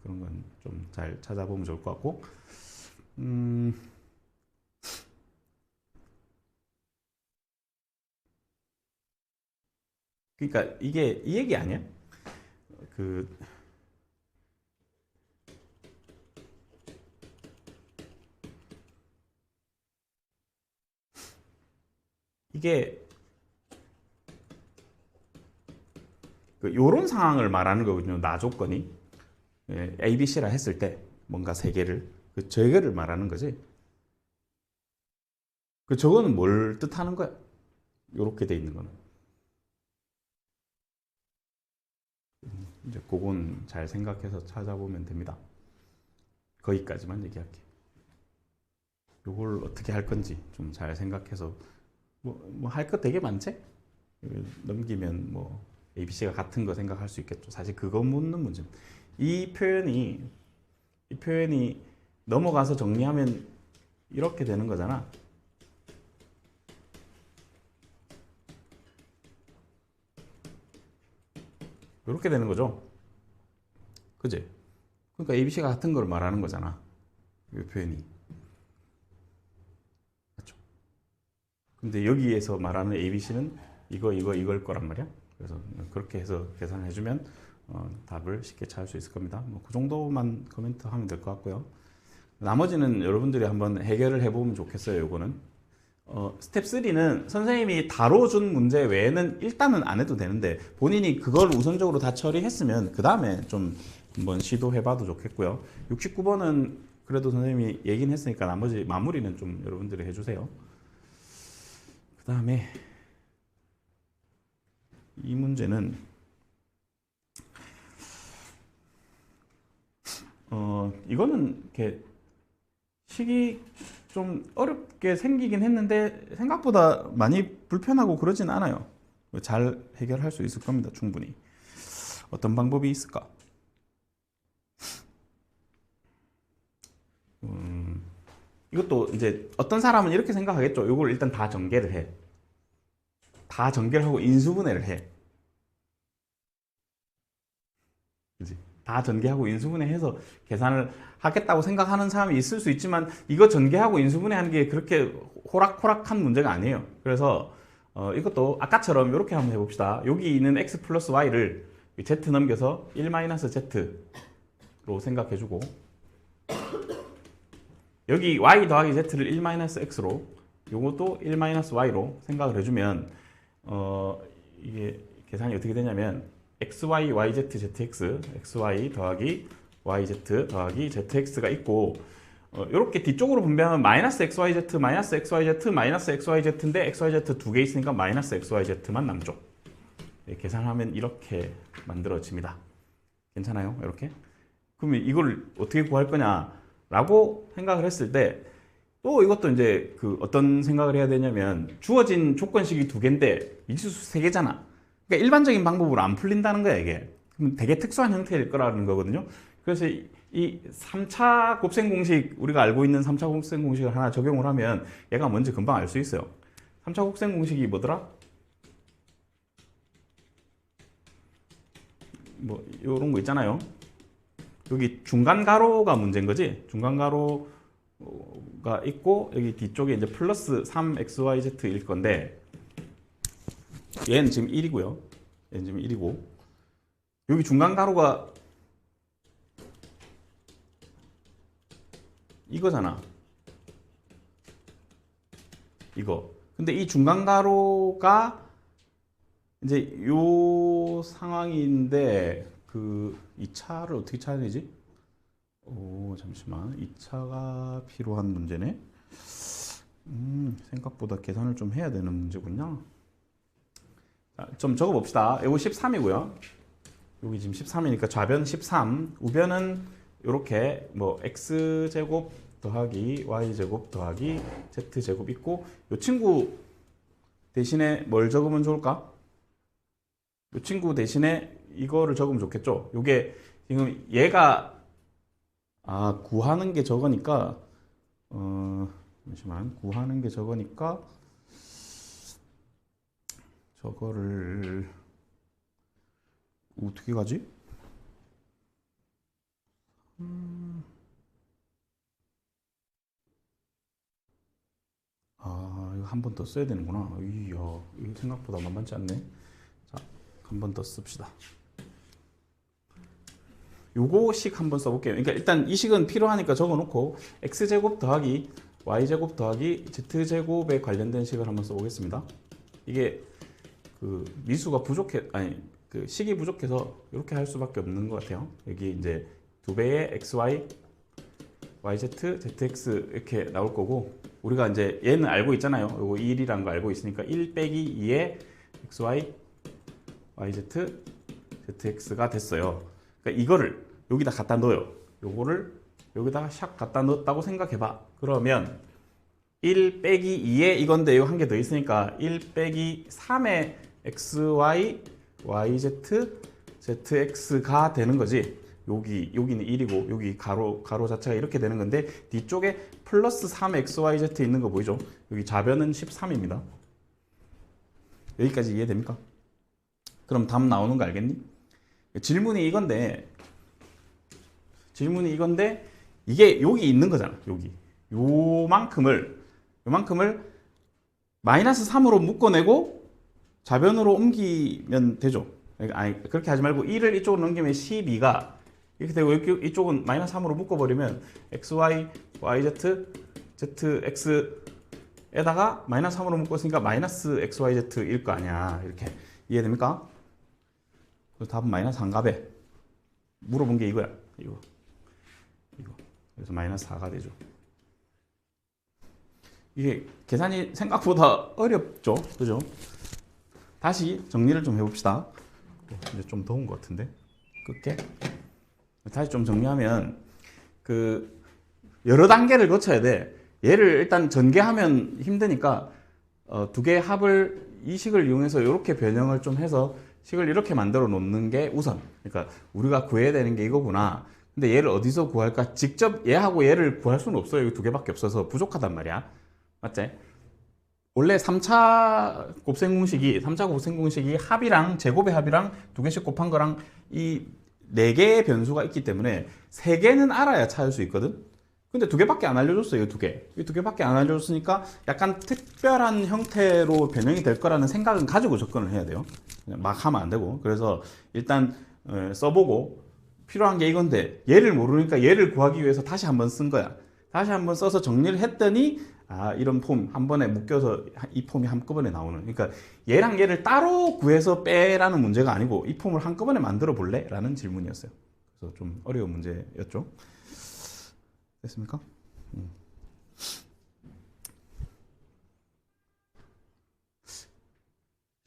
그런 건 좀 잘 찾아보면 좋을 것 같고 그러니까 이게 이 얘기 아니야? 그 이게 요런 상황을 말하는 거거든요. 나 조건이 A, B, C라 했을 때 뭔가 세 개를 그 저개를 말하는 거지. 그 저거는 뭘 뜻하는 거야? 요렇게 돼 있는 거는 이제 그건 잘 생각해서 찾아보면 됩니다. 거기까지만 얘기할게. 요걸 어떻게 할 건지 좀 잘 생각해서 뭐 할 거 되게 많지? 넘기면 뭐 ABC가 같은 거 생각할 수 있겠죠. 사실 그거 묻는 문제. 이 표현이 넘어가서 정리하면 이렇게 되는 거잖아. 이렇게 되는 거죠. 그지? 그러니까 ABC가 같은 걸 말하는 거잖아. 이 표현이. 맞죠? 근데 여기에서 말하는 ABC는 이걸 거란 말이야. 그래서 그렇게 해서 계산해 주면 답을 쉽게 찾을 수 있을 겁니다. 뭐 그 정도만 코멘트 하면 될 것 같고요. 나머지는 여러분들이 한번 해결을 해보면 좋겠어요. 요거는 스텝 3는 선생님이 다뤄준 문제 외에는 일단은 안 해도 되는데 본인이 그걸 우선적으로 다 처리했으면 그 다음에 좀 한번 시도해봐도 좋겠고요. 69번은 그래도 선생님이 얘기는 했으니까 나머지 마무리는 좀 여러분들이 해주세요. 그 다음에 이 문제는 이거는 이렇게 식이 좀 어렵게 생기긴 했는데 생각보다 많이 불편하고 그러진 않아요. 잘 해결할 수 있을 겁니다. 충분히. 어떤 방법이 있을까? 이것도 이제 어떤 사람은 이렇게 생각하겠죠. 이걸 일단 다 전개를 해. 다 전개를 하고 인수분해를 해. 그지? 다 전개하고 인수분해해서 계산을 하겠다고 생각하는 사람이 있을 수 있지만 이거 전개하고 인수분해하는 게 그렇게 호락호락한 문제가 아니에요. 그래서 이것도 아까처럼 이렇게 한번 해봅시다. 여기 있는 x 플러스 y를 z 넘겨서 1-z로 생각해주고 여기 y 더하기 z를 1-x로 요것도 1-y로 생각을 해주면 이게 계산이 어떻게 되냐면 xy, yz, zx, xy 더하기 yz 더하기 zx가 있고 이렇게 뒤쪽으로 분배하면 마이너스 xyz, 마이너스 xyz, 마이너스 xyz인데 xyz 두 개 있으니까 마이너스 xyz만 남죠. 네, 계산하면 이렇게 만들어집니다. 괜찮아요? 이렇게? 그러면 이걸 어떻게 구할 거냐라고 생각을 했을 때 또 이것도 이제 그 어떤 생각을 해야 되냐면 주어진 조건식이 두 개인데 미지수 세 개잖아. 그러니까 일반적인 방법으로 안 풀린다는 거야 이게. 그럼 되게 특수한 형태일 거라는 거거든요. 그래서 이 3차 곱셈 공식 우리가 알고 있는 3차 곱셈 공식을 하나 적용을 하면 얘가 뭔지 금방 알 수 있어요. 3차 곱셈 공식이 뭐더라? 뭐 이런 거 있잖아요. 여기 중간 가로가 문제인 거지. 중간 가로가 있고 여기 뒤쪽에 이제 플러스 3xyz일 건데 얘는 지금 1이고요. 얘는 지금 1이고 여기 중간 가로가 이거잖아. 이거. 근데 이 중간 가로가 이제 요 상황인데 그 2차를 어떻게 찾아내지? 오, 잠시만. 2차가 필요한 문제네. 생각보다 계산을 좀 해야 되는 문제군요. 자, 좀 적어 봅시다. 이거 13이고요. 여기 지금 13이니까 좌변 13, 우변은 이렇게 뭐 x제곱 더하기 y제곱 더하기 z제곱 있고 이 친구 대신에 뭘 적으면 좋을까? 이 친구 대신에 이거를 적으면 좋겠죠. 요게 지금 얘가 구하는 게 저거니까 잠시만 구하는 게 저거니까 저거를 어떻게 가지? 이거 한 번 더 써야 되는구나. 이야, 이거 생각보다 만만치 않네. 자, 한 번 더 씁시다. 요거식 한번 써볼게요. 그러니까 일단 이 식은 필요하니까 적어놓고 x제곱 더하기 y제곱 더하기 z제곱에 관련된 식을 한번 써보겠습니다. 이게 그 미수가 그 식이 부족해서 이렇게 할 수밖에 없는 것 같아요. 여기 이제 2배의 xy, yz, zx 이렇게 나올 거고 우리가 이제 얘는 알고 있잖아요. 요거 1이라는 거 알고 있으니까 1 빼기 2의 xy, yz, zx가 됐어요. 그러니까 이거를 여기다 갖다 넣어요. 요거를 여기다가 샥 갖다 넣었다고 생각해봐. 그러면 1 빼기 2에 이건데 이거 한 개 더 있으니까 1 빼기 3의 xy, yz, zx가 되는 거지. 여기는 1이고 여기 가로 자체가 이렇게 되는 건데 뒤쪽에 플러스 3xyz 있는 거 보이죠? 여기 좌변은 13입니다. 여기까지 이해됩니까? 그럼 답 나오는 거 알겠니? 질문이 이건데 이게 여기 있는 거잖아. 여기 요만큼을 마이너스 3으로 묶어내고 좌변으로 옮기면 되죠. 아니 그렇게 하지 말고 1을 이쪽으로 넘기면 12가 이렇게 되고 이쪽은 마이너스 3으로 묶어버리면 xy, yz, zx에다가 마이너스 3으로 묶었으니까 마이너스 xyz일 거 아니야. 이렇게 이해됩니까? 그래서 답은 마이너스 3값에 물어본 게 이거야. 이거. 그래서 마이너스 4가 되죠. 이게 계산이 생각보다 어렵죠. 그죠? 다시 정리를 좀 해봅시다. 이제 좀 더운 것 같은데. 끌게. 다시 좀 정리하면 그 여러 단계를 거쳐야 돼. 얘를 일단 전개하면 힘드니까 두 개의 합을 이 식을 이용해서 이렇게 변형을 좀 해서 식을 이렇게 만들어 놓는 게 우선. 그러니까 우리가 구해야 되는 게 이거구나. 근데 얘를 어디서 구할까? 직접 얘하고 얘를 구할 수는 없어요. 이거 두 개밖에 없어서 부족하단 말이야. 맞지? 원래 3차 곱셈공식이 합이랑 제곱의 합이랑 두 개씩 곱한 거랑 이 네 개의 변수가 있기 때문에 세 개는 알아야 찾을 수 있거든. 근데 두 개밖에 안 알려줬어요. 이 두 개밖에 안 알려줬으니까 약간 특별한 형태로 변형이 될 거라는 생각은 가지고 접근을 해야 돼요. 그냥 막 하면 안 되고. 그래서 일단 써보고 필요한 게 이건데 얘를 모르니까 얘를 구하기 위해서 다시 한번 쓴 거야. 다시 한번 써서 정리를 했더니 이런 폼 한 번에 묶여서 이 폼이 한꺼번에 나오는. 그러니까 얘랑 얘를 따로 구해서 빼라는 문제가 아니고 이 폼을 한꺼번에 만들어 볼래? 라는 질문이었어요. 그래서 좀 어려운 문제였죠. 됐습니까?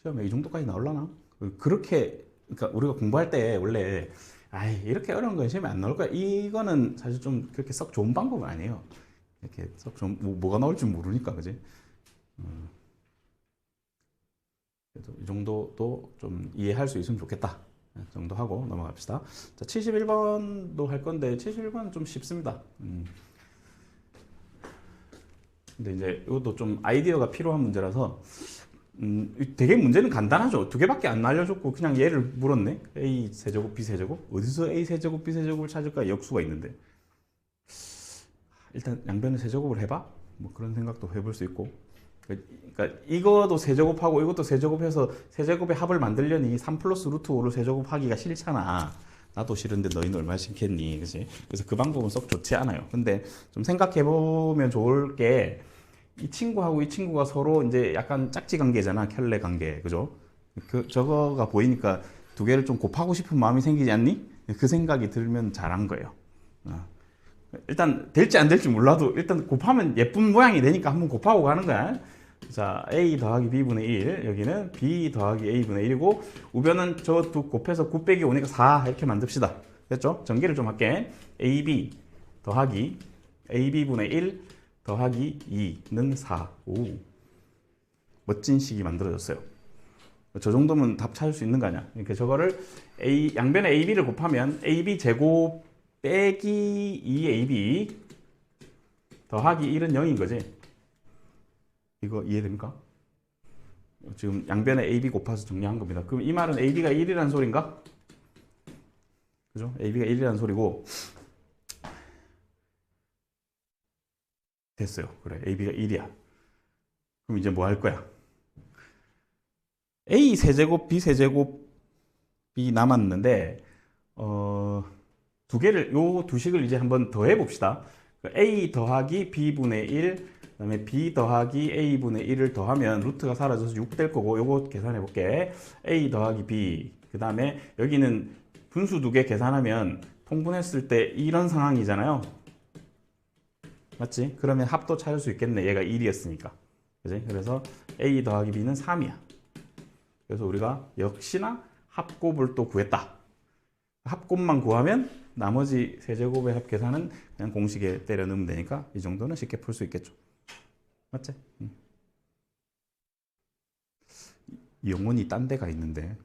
시험에 이 정도까지 나올라나? 그렇게 그러니까 우리가 공부할 때 원래 이렇게 어려운 건 시험에 안 나올 거야. 이거는 사실 좀 그렇게 썩 좋은 방법은 아니에요. 이렇게 썩 좀 뭐가 나올지 모르니까, 그지? 그래도 이 정도도 좀 이해할 수 있으면 좋겠다. 정도 하고 넘어갑시다. 자, 71번도 할 건데 71번은 좀 쉽습니다. 근데 이제 이것도 좀 아이디어가 필요한 문제라서 되게 문제는 간단하죠. 두 개밖에 안 알려줬고 그냥 얘를 물었네. A 세제곱, B 세제곱. 어디서 A 세제곱, B 세제곱을 찾을까? 역수가 있는데. 일단 양변을 세제곱을 해봐. 뭐 그런 생각도 해볼 수 있고. 그러니까 이거도 세제곱하고 이것도 세제곱해서 세제곱의 합을 만들려니 3 플러스 루트 5를 세제곱하기가 싫잖아. 나도 싫은데 너희는 얼마나 싫겠니? 그치? 그래서 그 방법은 썩 좋지 않아요. 근데 좀 생각해보면 좋을 게 이 친구하고 이 친구가 서로 이제 약간 짝지 관계잖아. 켤레 관계. 그죠? 저거가 보이니까 두 개를 좀 곱하고 싶은 마음이 생기지 않니? 그 생각이 들면 잘한 거예요. 일단 될지 안 될지 몰라도 일단 곱하면 예쁜 모양이 되니까 한번 곱하고 가는 거야. 자, A 더하기 B분의 1, 여기는 B 더하기 A분의 1이고 우변은 저 두 곱해서 9 빼기 5니까 4 이렇게 만듭시다. 됐죠? 전개를 좀 할게. AB 더하기 ab분의 1 더하기 2는 4. 오, 멋진 식이 만들어졌어요. 저 정도면 답 찾을 수 있는 거 아니야? 그러니까 저거를 양변에 ab를 곱하면 ab 제곱 빼기 2ab 더하기 1은 0인 거지. 이거 이해됩니까? 지금 양변에 ab 곱해서 정리한 겁니다. 그럼 이 말은 ab가 1이라는 소린가? 그죠? ab가 1이라는 소리고 됐어요. 그래, ab가 1이야. 그럼 이제 뭐 할 거야? a 세제곱 b 세제곱이 남았는데 두 개를 요 두 식을 이제 한번 더 해봅시다. a 더하기 b분의 1 그다음에 b 더하기 a분의 1을 더하면 루트가 사라져서 6 될 거고 요거 계산해 볼게. a 더하기 b 그 다음에 여기는 분수 두 개 계산하면 통분했을 때 이런 상황이잖아요. 맞지? 그러면 합도 찾을 수 있겠네. 얘가 1이었으니까. 그지? 그래서 a 더하기 b는 3이야. 그래서 우리가 역시나 합곱을 또 구했다. 합곱만 구하면 나머지 세제곱의 합 계산은 그냥 공식에 때려 넣으면 되니까 이 정도는 쉽게 풀 수 있겠죠. 맞지? 영혼이 딴 데가 있는데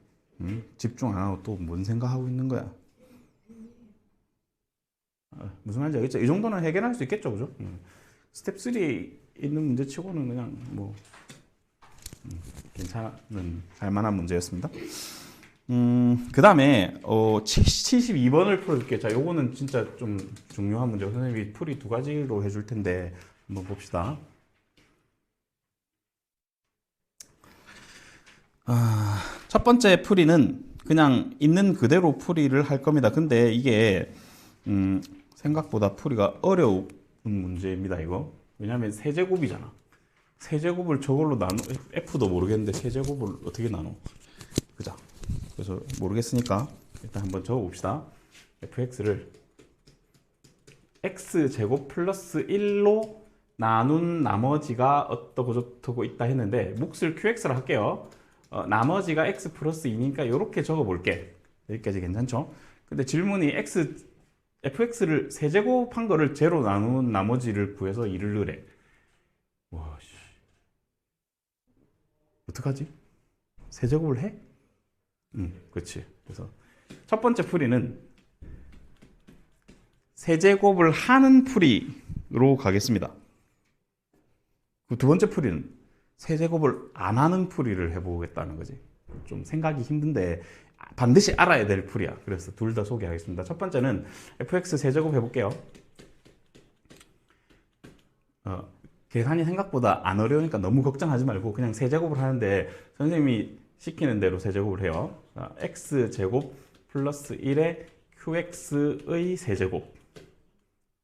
집중 안 하고 또 뭔 생각하고 있는 거야? 무슨 말인지 알겠죠? 이 정도는 해결할 수 있겠죠, 그죠? 스텝 3에 있는 문제 치고는 그냥 뭐 괜찮은 할만한 문제였습니다. 그 다음에 72번을 풀어줄게요. 자, 요거는 진짜 좀 중요한 문제고 선생님이 풀이 두 가지로 해줄 텐데 한번 봅시다. 첫 번째 풀이는 그냥 있는 그대로 풀이를 할 겁니다. 근데 이게 생각보다 풀이가 어려운 문제입니다. 이거 왜냐하면 세제곱이잖아. 세제곱을 저걸로 나누 f도 모르겠는데 세제곱을 어떻게 나눠? 그죠? 그래서 모르겠으니까 일단 한번 적어봅시다. fx를 x제곱 플러스 1로 나눈 나머지가 어떻고 저떻고 있다 했는데 몫을 qx로 할게요. 나머지가 x 플러스 2니까 이렇게 적어볼게. 여기까지 괜찮죠? 근데 질문이 fx를 세제곱한 거를 제로 나눈 나머지를 구해서 2를 넣으래. 와, 씨. 어떡하지? 세제곱을 해? 그렇지. 그래서 첫 번째 풀이는 세제곱을 하는 풀이로 가겠습니다. 두 번째 풀이는 세제곱을 안 하는 풀이를 해보겠다는 거지. 좀 생각이 힘든데 반드시 알아야 될 풀이야. 그래서 둘 다 소개하겠습니다. 첫 번째는 fx 세제곱 해볼게요. 계산이 생각보다 안 어려우니까 너무 걱정하지 말고 그냥 세제곱을 하는데 선생님이 시키는 대로 세제곱을 해요. x제곱 플러스 1의 qx의 세제곱.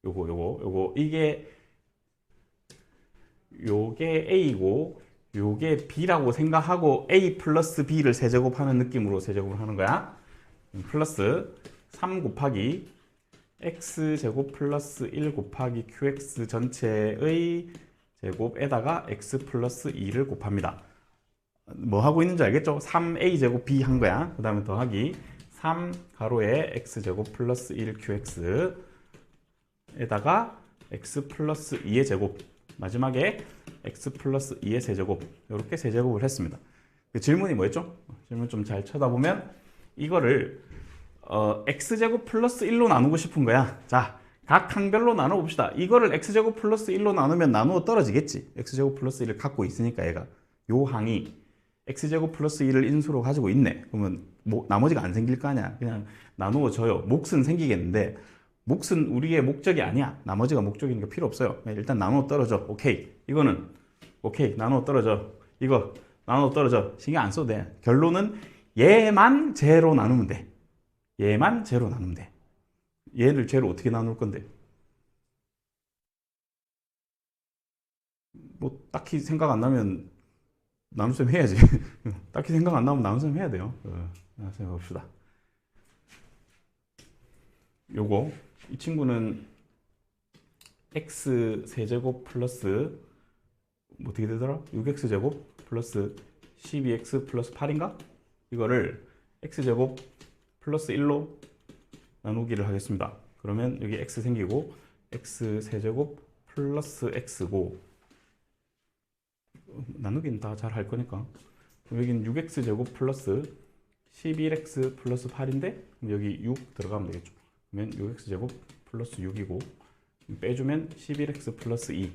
요거 이게 a고 요게 b라고 생각하고 a 플러스 b를 세제곱하는 느낌으로 세제곱을 하는 거야. 플러스 3 곱하기 x제곱 플러스 1 곱하기 qx 전체의 제곱에다가 x 플러스 2를 곱합니다. 뭐 하고 있는지 알겠죠? 3a제곱 b 한 거야. 그 다음에 더하기 3 가로에 x제곱 플러스 1 qx에다가 x 플러스 2의 제곱 마지막에 x 플러스 2의 세제곱 이렇게 세제곱을 했습니다. 그 질문이 뭐였죠? 질문 좀 잘 쳐다보면 이거를 x제곱 플러스 1로 나누고 싶은 거야. 자, 각 항별로 나눠봅시다. 이거를 x제곱 플러스 1로 나누면 나누어 떨어지겠지. x제곱 플러스 1을 갖고 있으니까 얘가 요 항이 x제곱 플러스 1을 인수로 가지고 있네. 그러면 나머지가 안 생길 거 아니야. 그냥 나누어져요. 몫은 생기겠는데 몫은 우리의 목적이 아니야. 나머지가 목적이니까 필요 없어요. 일단 나누어 떨어져. 오케이. 이거는 오케이. 나누어 떨어져. 이거 나누어 떨어져. 신경 안 써도 돼. 결론은 얘만 제로 나누면 돼. 얘만 제로 나누면 돼. 얘를 제로 어떻게 나눌 건데? 뭐 딱히 생각 안 나면 나눗셈 해야지. 딱히 생각 안 나면 나눗셈 해야 돼요. 생각해 봅시다. 요거 이 친구는 x 세제곱 플러스 뭐 어떻게 되더라? 6x 제곱 플러스 12x 플러스 8인가? 이거를 x제곱 플러스 1로 나누기를 하겠습니다. 그러면 여기 x 생기고 x 세제곱 플러스 x고, 나누기는 다 잘 할 거니까. 여기는 6x 제곱 플러스 11x 플러스 8인데 여기 6 들어가면 되겠죠. 그러면 6x 제곱 플러스 6이고 빼주면 11x 플러스 2.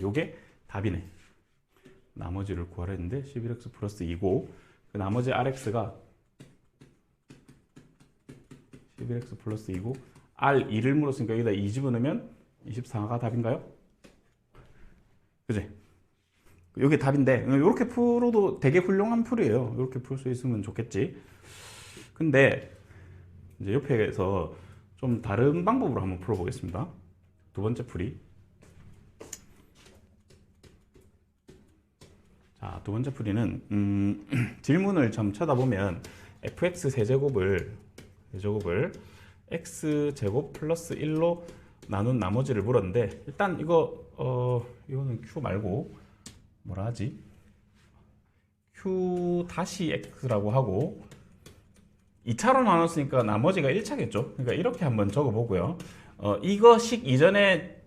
요게 답이네. 나머지를 구하라 했는데 11x 플러스 2고, 그 나머지 rx가 11x 플러스 2고 r2를 물었으니까 여기다 2 집어넣으면 24가 답인가요? 그지? 이게 답인데 이렇게 풀어도 되게 훌륭한 풀이에요. 이렇게 풀 수 있으면 좋겠지. 근데 이제 옆에서 좀 다른 방법으로 한번 풀어보겠습니다. 두 번째 풀이. 자, 두 번째 풀이는 질문을 좀 쳐다보면 fx 세제곱을 x제곱 플러스 1로 나눈 나머지를 물었는데, 일단 이거는 q 말고 뭐라 하지? q 다시 x라고 하고 2차로 나눴으니까 나머지가 1차겠죠. 그러니까 이렇게 한번 적어보고요. 이거 식 이전에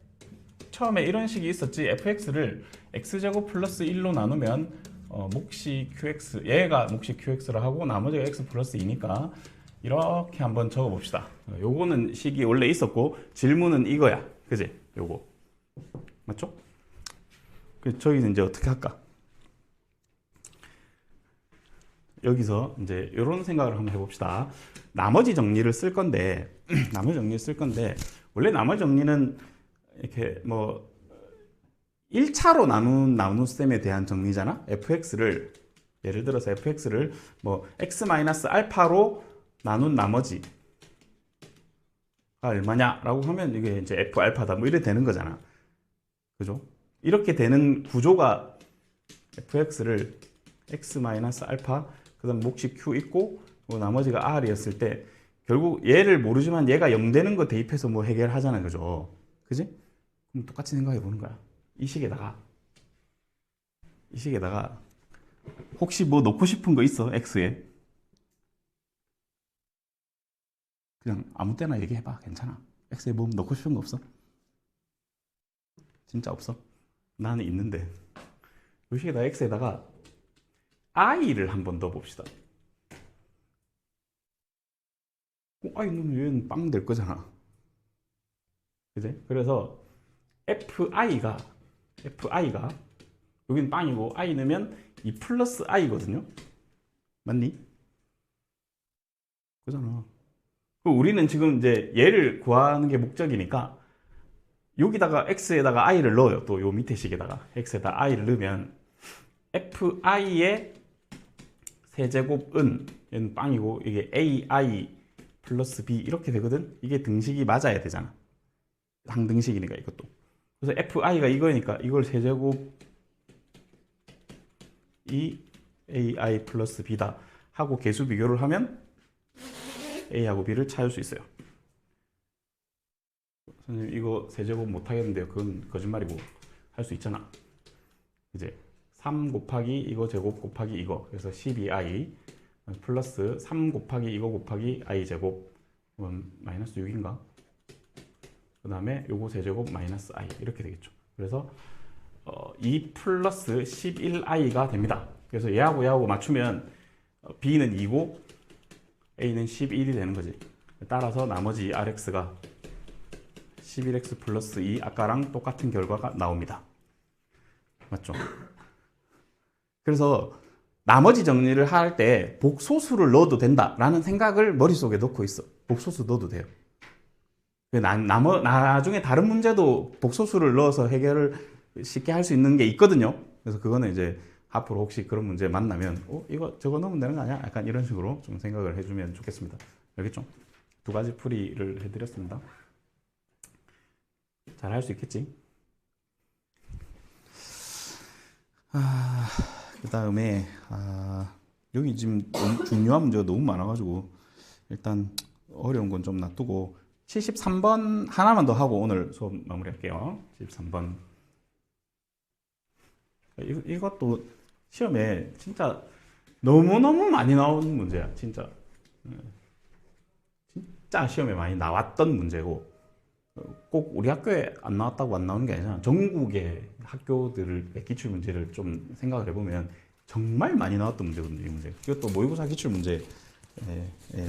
처음에 이런 식이 있었지. fx를 x제곱 플러스 1로 나누면 몫이 qx, 얘가 몫이 qx라 하고 나머지가 x 플러스 2니까 이렇게 한번 적어봅시다. 요거는 식이 원래 있었고 질문은 이거야. 그지? 요거 맞죠? 저기는 이제 어떻게 할까? 여기서 이제 이런 생각을 한번 해봅시다. 나머지 정리를 쓸 건데, 원래 나머지 정리는 이렇게 뭐 1차로 나눈 셈에 대한 정리잖아. fx를 예를 들어서 fx를 뭐 x-알파로 나눈 나머지가 얼마냐라고 하면 이게 이제 f 알파다 뭐 이래 되는 거잖아. 그죠? 이렇게 되는 구조가 fx를 x-알파 그 다음 몫이 q 있고 나머지가 r이었을 때 결국 얘를 모르지만 얘가 0 되는 거 대입해서 뭐 해결하잖아요. 그죠? 그지? 그럼 똑같이 생각해 보는 거야. 이 식에다가 혹시 뭐 넣고 싶은 거 있어? x에 그냥 아무 때나 얘기해봐. 괜찮아. x에 뭐 넣고 싶은 거 없어? 진짜 없어? 나는 있는데. 이 식에다 x에다가 i를 한번 넣어봅시다. i 넣으면 얘는 빵 될 거잖아. 그지? 그래서 fi가 여기는 빵이고 i 넣으면 2 플러스 i거든요. 맞니? 그잖아. 우리는 지금 이제 얘를 구하는 게 목적이니까 여기다가 x에다가 i를 넣어요. 또 요 밑에 식에다가 x에다 i를 넣으면 fi의 세제곱은 얘는 빵이고 이게 ai 플러스 b 이렇게 되거든. 이게 등식이 맞아야 되잖아. 항등식이니까 이것도. 그래서 fi가 이거니까 이걸 세제곱 이 ai 플러스 b다 하고 계수 비교를 하면 a하고 b를 찾을 수 있어요. 선생님 이거 세제곱 못 하겠는데요. 그건 거짓말이고 할 수 있잖아. 이제 3 곱하기 이거 제곱 곱하기 이거 그래서 12i 플러스 3 곱하기 이거 곱하기 i 제곱 마이너스 6인가? 그 다음에 요거 세제곱 마이너스 i 이렇게 되겠죠. 그래서 2 플러스 11i가 됩니다. 그래서 얘하고 맞추면 b는 2고 a는 11이 되는 거지. 따라서 나머지 rx가 11x 플러스 2 아까랑 똑같은 결과가 나옵니다. 맞죠? 그래서 나머지 정리를 할 때 복소수를 넣어도 된다라는 생각을 머릿속에 넣고 있어. 복소수 넣어도 돼요. 나중에 다른 문제도 복소수를 넣어서 해결을 쉽게 할 수 있는 게 있거든요. 그래서 그거는 이제 앞으로 혹시 그런 문제 만나면 이거 저거 넣으면 되는 거 아니야? 약간 이런 식으로 좀 생각을 해주면 좋겠습니다. 알겠죠? 두 가지 풀이를 해드렸습니다. 잘 할 수 있겠지? 그 다음에 여기 지금 중요한 문제가 너무 많아가지고 일단 어려운 건 좀 놔두고 73번 하나만 더 하고 오늘 수업 마무리할게요. 73번 이것도 시험에 진짜 너무너무 많이 나오는 문제야. 진짜 시험에 많이 나왔던 문제고 꼭 우리 학교에 안 나왔다고 안 나오는 게 아니잖아. 전국의 학교들의 기출 문제를 좀 생각을 해보면 정말 많이 나왔던 문제거든요, 이 문제. 이것도 모의고사 기출 문제에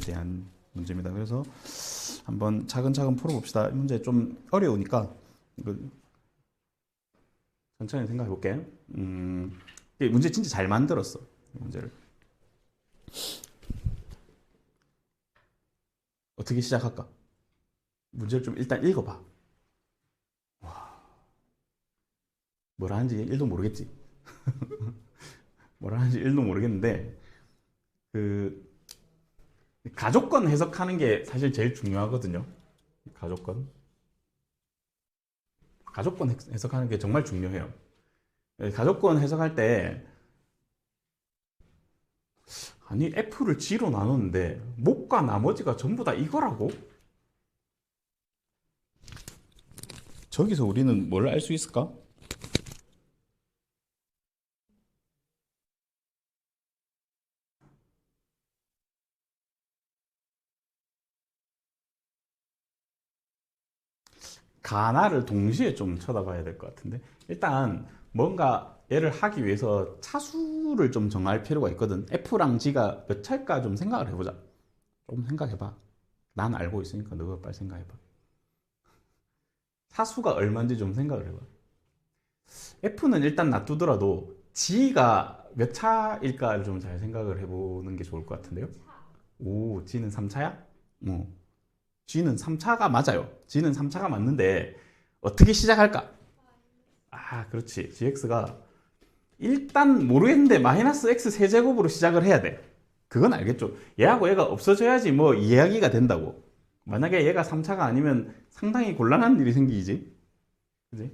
대한 문제입니다. 그래서 한번 차근차근 풀어봅시다. 이 문제 좀 어려우니까 이거 천천히 생각해 볼게. 이 문제 진짜 잘 만들었어. 이 문제를. 어떻게 시작할까? 문제를 좀 일단 읽어봐. 와, 뭐라 하는지 1도 모르겠지. 뭐라 하는지 1도 모르겠는데 그 가족권 해석하는 게 사실 제일 중요하거든요. 가족권. 가족권 해석하는 게 정말 중요해요. 가족권 해석할 때 아니 F를 G로 나눴는데 목과 나머지가 전부 다 이거라고? 저기서 우리는 뭘 알 수 있을까? 가나를 동시에 좀 쳐다봐야 될 것 같은데 일단 뭔가 얘를 하기 위해서 차수를 좀 정할 필요가 있거든. F랑 G가 몇 차일까 좀 생각을 해보자. 좀 생각해봐. 난 알고 있으니까 너가 빨리 생각해봐. 차수가 얼마인지 좀 생각을 해봐. F는 일단 놔두더라도 G가 몇 차일까를 좀 잘 생각을 해보는 게 좋을 것 같은데요. 오, G는 3차야? 어. G는 3차가 맞아요. G는 3차가 맞는데 어떻게 시작할까? 아, 그렇지. GX가 일단 모르겠는데 마이너스 X 세제곱으로 시작을 해야 돼. 그건 알겠죠. 얘하고 얘가 없어져야지 뭐 이야기가 된다고. 만약에 얘가 3차가 아니면 상당히 곤란한 일이 생기지. 그지?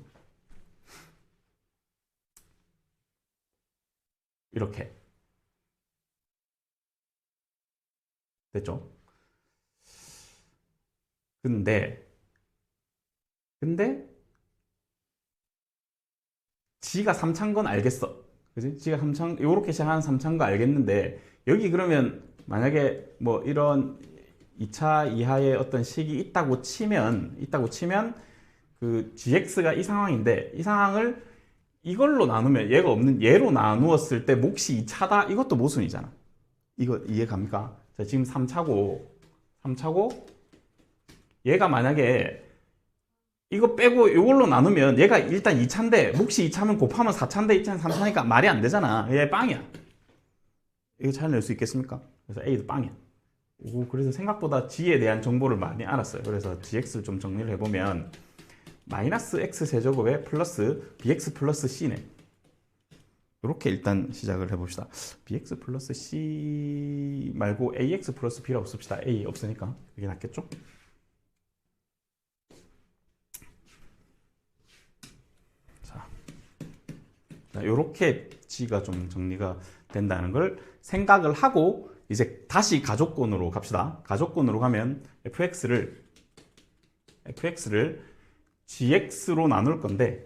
이렇게. 됐죠? 근데 G가 3차인 건 알겠어. 그지? G가 3차, 요렇게 시작하는 3차인 거 알겠는데 여기 그러면 만약에 뭐 이런 2차 이하의 어떤 식이 있다고 치면 그 GX가 이 상황인데 이 상황을 이걸로 나누면 얘가 없는 얘로 나누었을 때 몫이 2차다. 이것도 모순이잖아. 이거 이해 갑니까? 자, 지금 3차고 얘가 만약에 이거 빼고 이걸로 나누면 얘가 일단 2차인데 몫이 2차면 곱하면 4차인데 2차는 3차니까 말이 안 되잖아. 얘 빵이야. 이거 잘 낼 수 있겠습니까? 그래서 A도 빵이야. 오, 그래서 생각보다 G에 대한 정보를 많이 알았어요. 그래서 GX를 좀 정리를 해보면 마이너스 X 세제곱에 플러스 BX 플러스 C네. 이렇게 일단 시작을 해봅시다. BX 플러스 C 말고 AX 플러스 B라고 씁시다. A 없으니까 이게 낫겠죠? 자, 이렇게 G가 좀 정리가 된다는 걸 생각을 하고 이제 다시 가족권으로 갑시다. 가족권으로 가면 fx를 gx로 나눌 건데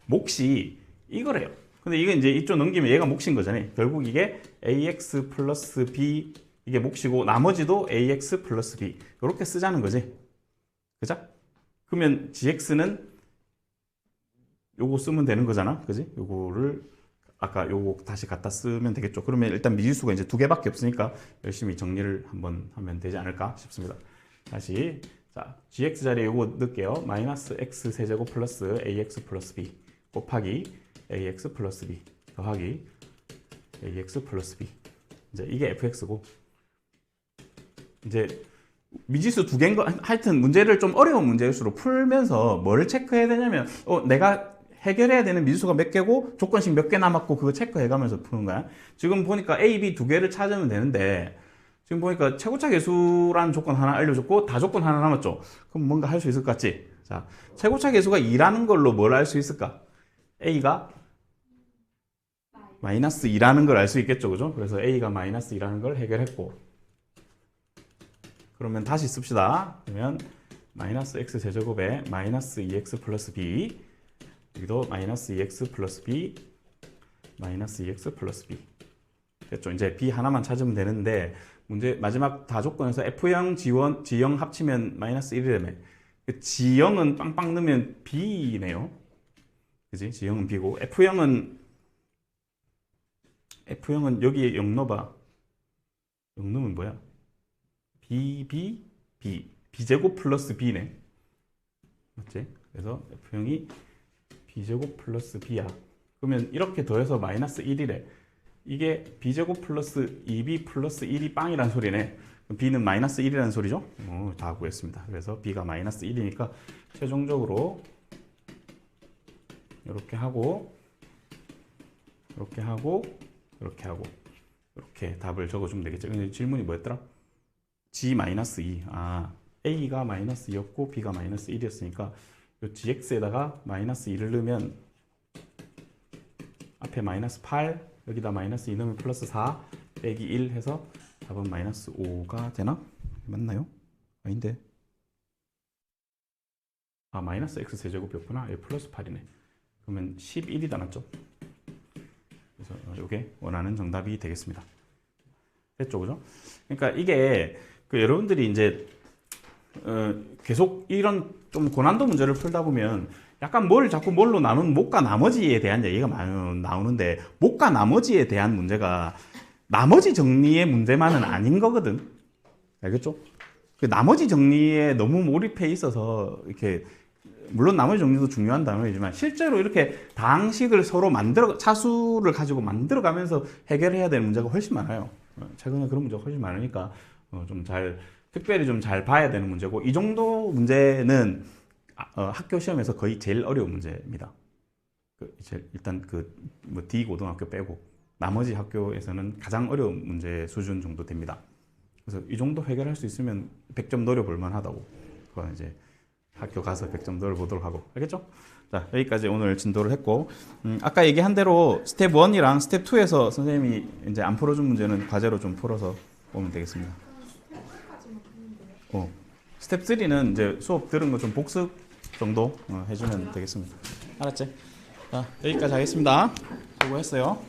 몫이 이거래요. 근데 이게 이제 이쪽 넘기면 얘가 몫인 거잖아요. 결국 이게 ax 플러스 b 이게 몫이고 나머지도 ax 플러스 b 이렇게 쓰자는 거지. 그죠? 그러면 gx는 요거 쓰면 되는 거잖아. 그지? 요거를 아까 요거 다시 갖다 쓰면 되겠죠. 그러면 일단 미지수가 이제 두 개밖에 없으니까 열심히 정리를 한번 하면 되지 않을까 싶습니다. 다시 자 gx 자리에 요거 넣을게요. 마이너스 x 세제곱 플러스 ax 플러스 b 곱하기 ax 플러스 b 더하기 ax 플러스 b 이제 이게 fx고 이제 미지수 두 개인 거 하여튼 문제를 좀 어려운 문제일수록 풀면서 뭘 체크해야 되냐면 내가 해결해야 되는 미지수가 몇 개고 조건식 몇 개 남았고 그거 체크해가면서 푸는 거야. 지금 보니까 A, B 두 개를 찾으면 되는데 지금 보니까 최고차 계수라는 조건 하나 알려줬고 다조건 하나 남았죠. 그럼 뭔가 할 수 있을 것 같지? 자, 최고차 계수가 2라는 걸로 뭘 알 수 있을까? A가 마이너스 2라는 걸 알 수 있겠죠. 그죠? 그래서 A가 마이너스 2라는 걸 해결했고 그러면 다시 씁시다. 그러면 마이너스 x 제제곱에 마이너스 2x 플러스 b 여기도 마이너스 2x 플러스 b 마이너스 2x 플러스 b 됐죠. 이제 b 하나만 찾으면 되는데 문제 마지막 다 조건에서 F형, G형 합치면 마이너스 1이라며. G형은 빵빵 넣으면 B네요. 그지? G형은 B고 F형은 여기에 0 넣어봐. 0 넣으면 뭐야? B. B제곱 플러스 B네. 맞지? 그래서 F형이 B제곱 플러스 B야. 그러면 이렇게 더해서 마이너스 1이래. 이게 B제곱 플러스 2B 플러스 1이 빵이란 소리네. 그럼 B는 마이너스 1이라는 소리죠? 다 구했습니다. 그래서 B가 마이너스 1이니까 최종적으로 이렇게 하고 이렇게 답을 적어주면 되겠죠. 근데 질문이 뭐였더라? G-2. A가 마이너스 2였고 B가 마이너스 1이었으니까 이 GX에다가 마이너스 2를 넣으면 앞에 마이너스 8 여기다 마이너스 2 넣으면 플러스 4 빼기 1 해서 답은 마이너스 5가 되나? 맞나요? 아닌데. 마이너스 x 세제곱이었구나. 얘 플러스 8이네. 그러면 11이다 맞죠? 그래서 이게 원하는 정답이 되겠습니다. 됐죠, 그죠? 그러니까 이게 여러분들이 이제 계속 이런 좀 고난도 문제를 풀다 보면 약간 자꾸 뭘로 나눈 못과 나머지에 대한 얘기가 많이 나오는데 못과 나머지에 대한 문제가 나머지 정리의 문제만은 아닌 거거든. 알겠죠? 그 나머지 정리에 너무 몰입해 있어서 이렇게 물론 나머지 정리도 중요한 단어이지만 실제로 이렇게 다항식을 서로 차수를 가지고 만들어가면서 해결해야 되는 문제가 훨씬 많아요. 최근에 그런 문제가 훨씬 많으니까 특별히 좀 잘 봐야 되는 문제고 이 정도 문제는 학교 시험에서 거의 제일 어려운 문제입니다. 일단 D 고등학교 빼고 나머지 학교에서는 가장 어려운 문제 수준 정도 됩니다. 그래서 이 정도 해결할 수 있으면 100점 노려볼 만하다고. 그건 이제 학교 가서 100점 노려보도록 하고. 알겠죠? 자, 여기까지 오늘 진도를 했고 아까 얘기한 대로 스텝 1이랑 스텝 2에서 선생님이 이제 안 풀어준 문제는 과제로 좀 풀어서 보면 되겠습니다. 스텝 3는 이제 수업 들은 거 좀 복습 정도 해주면 되겠습니다. 알았지? 자, 여기까지 하겠습니다. 수고했어요.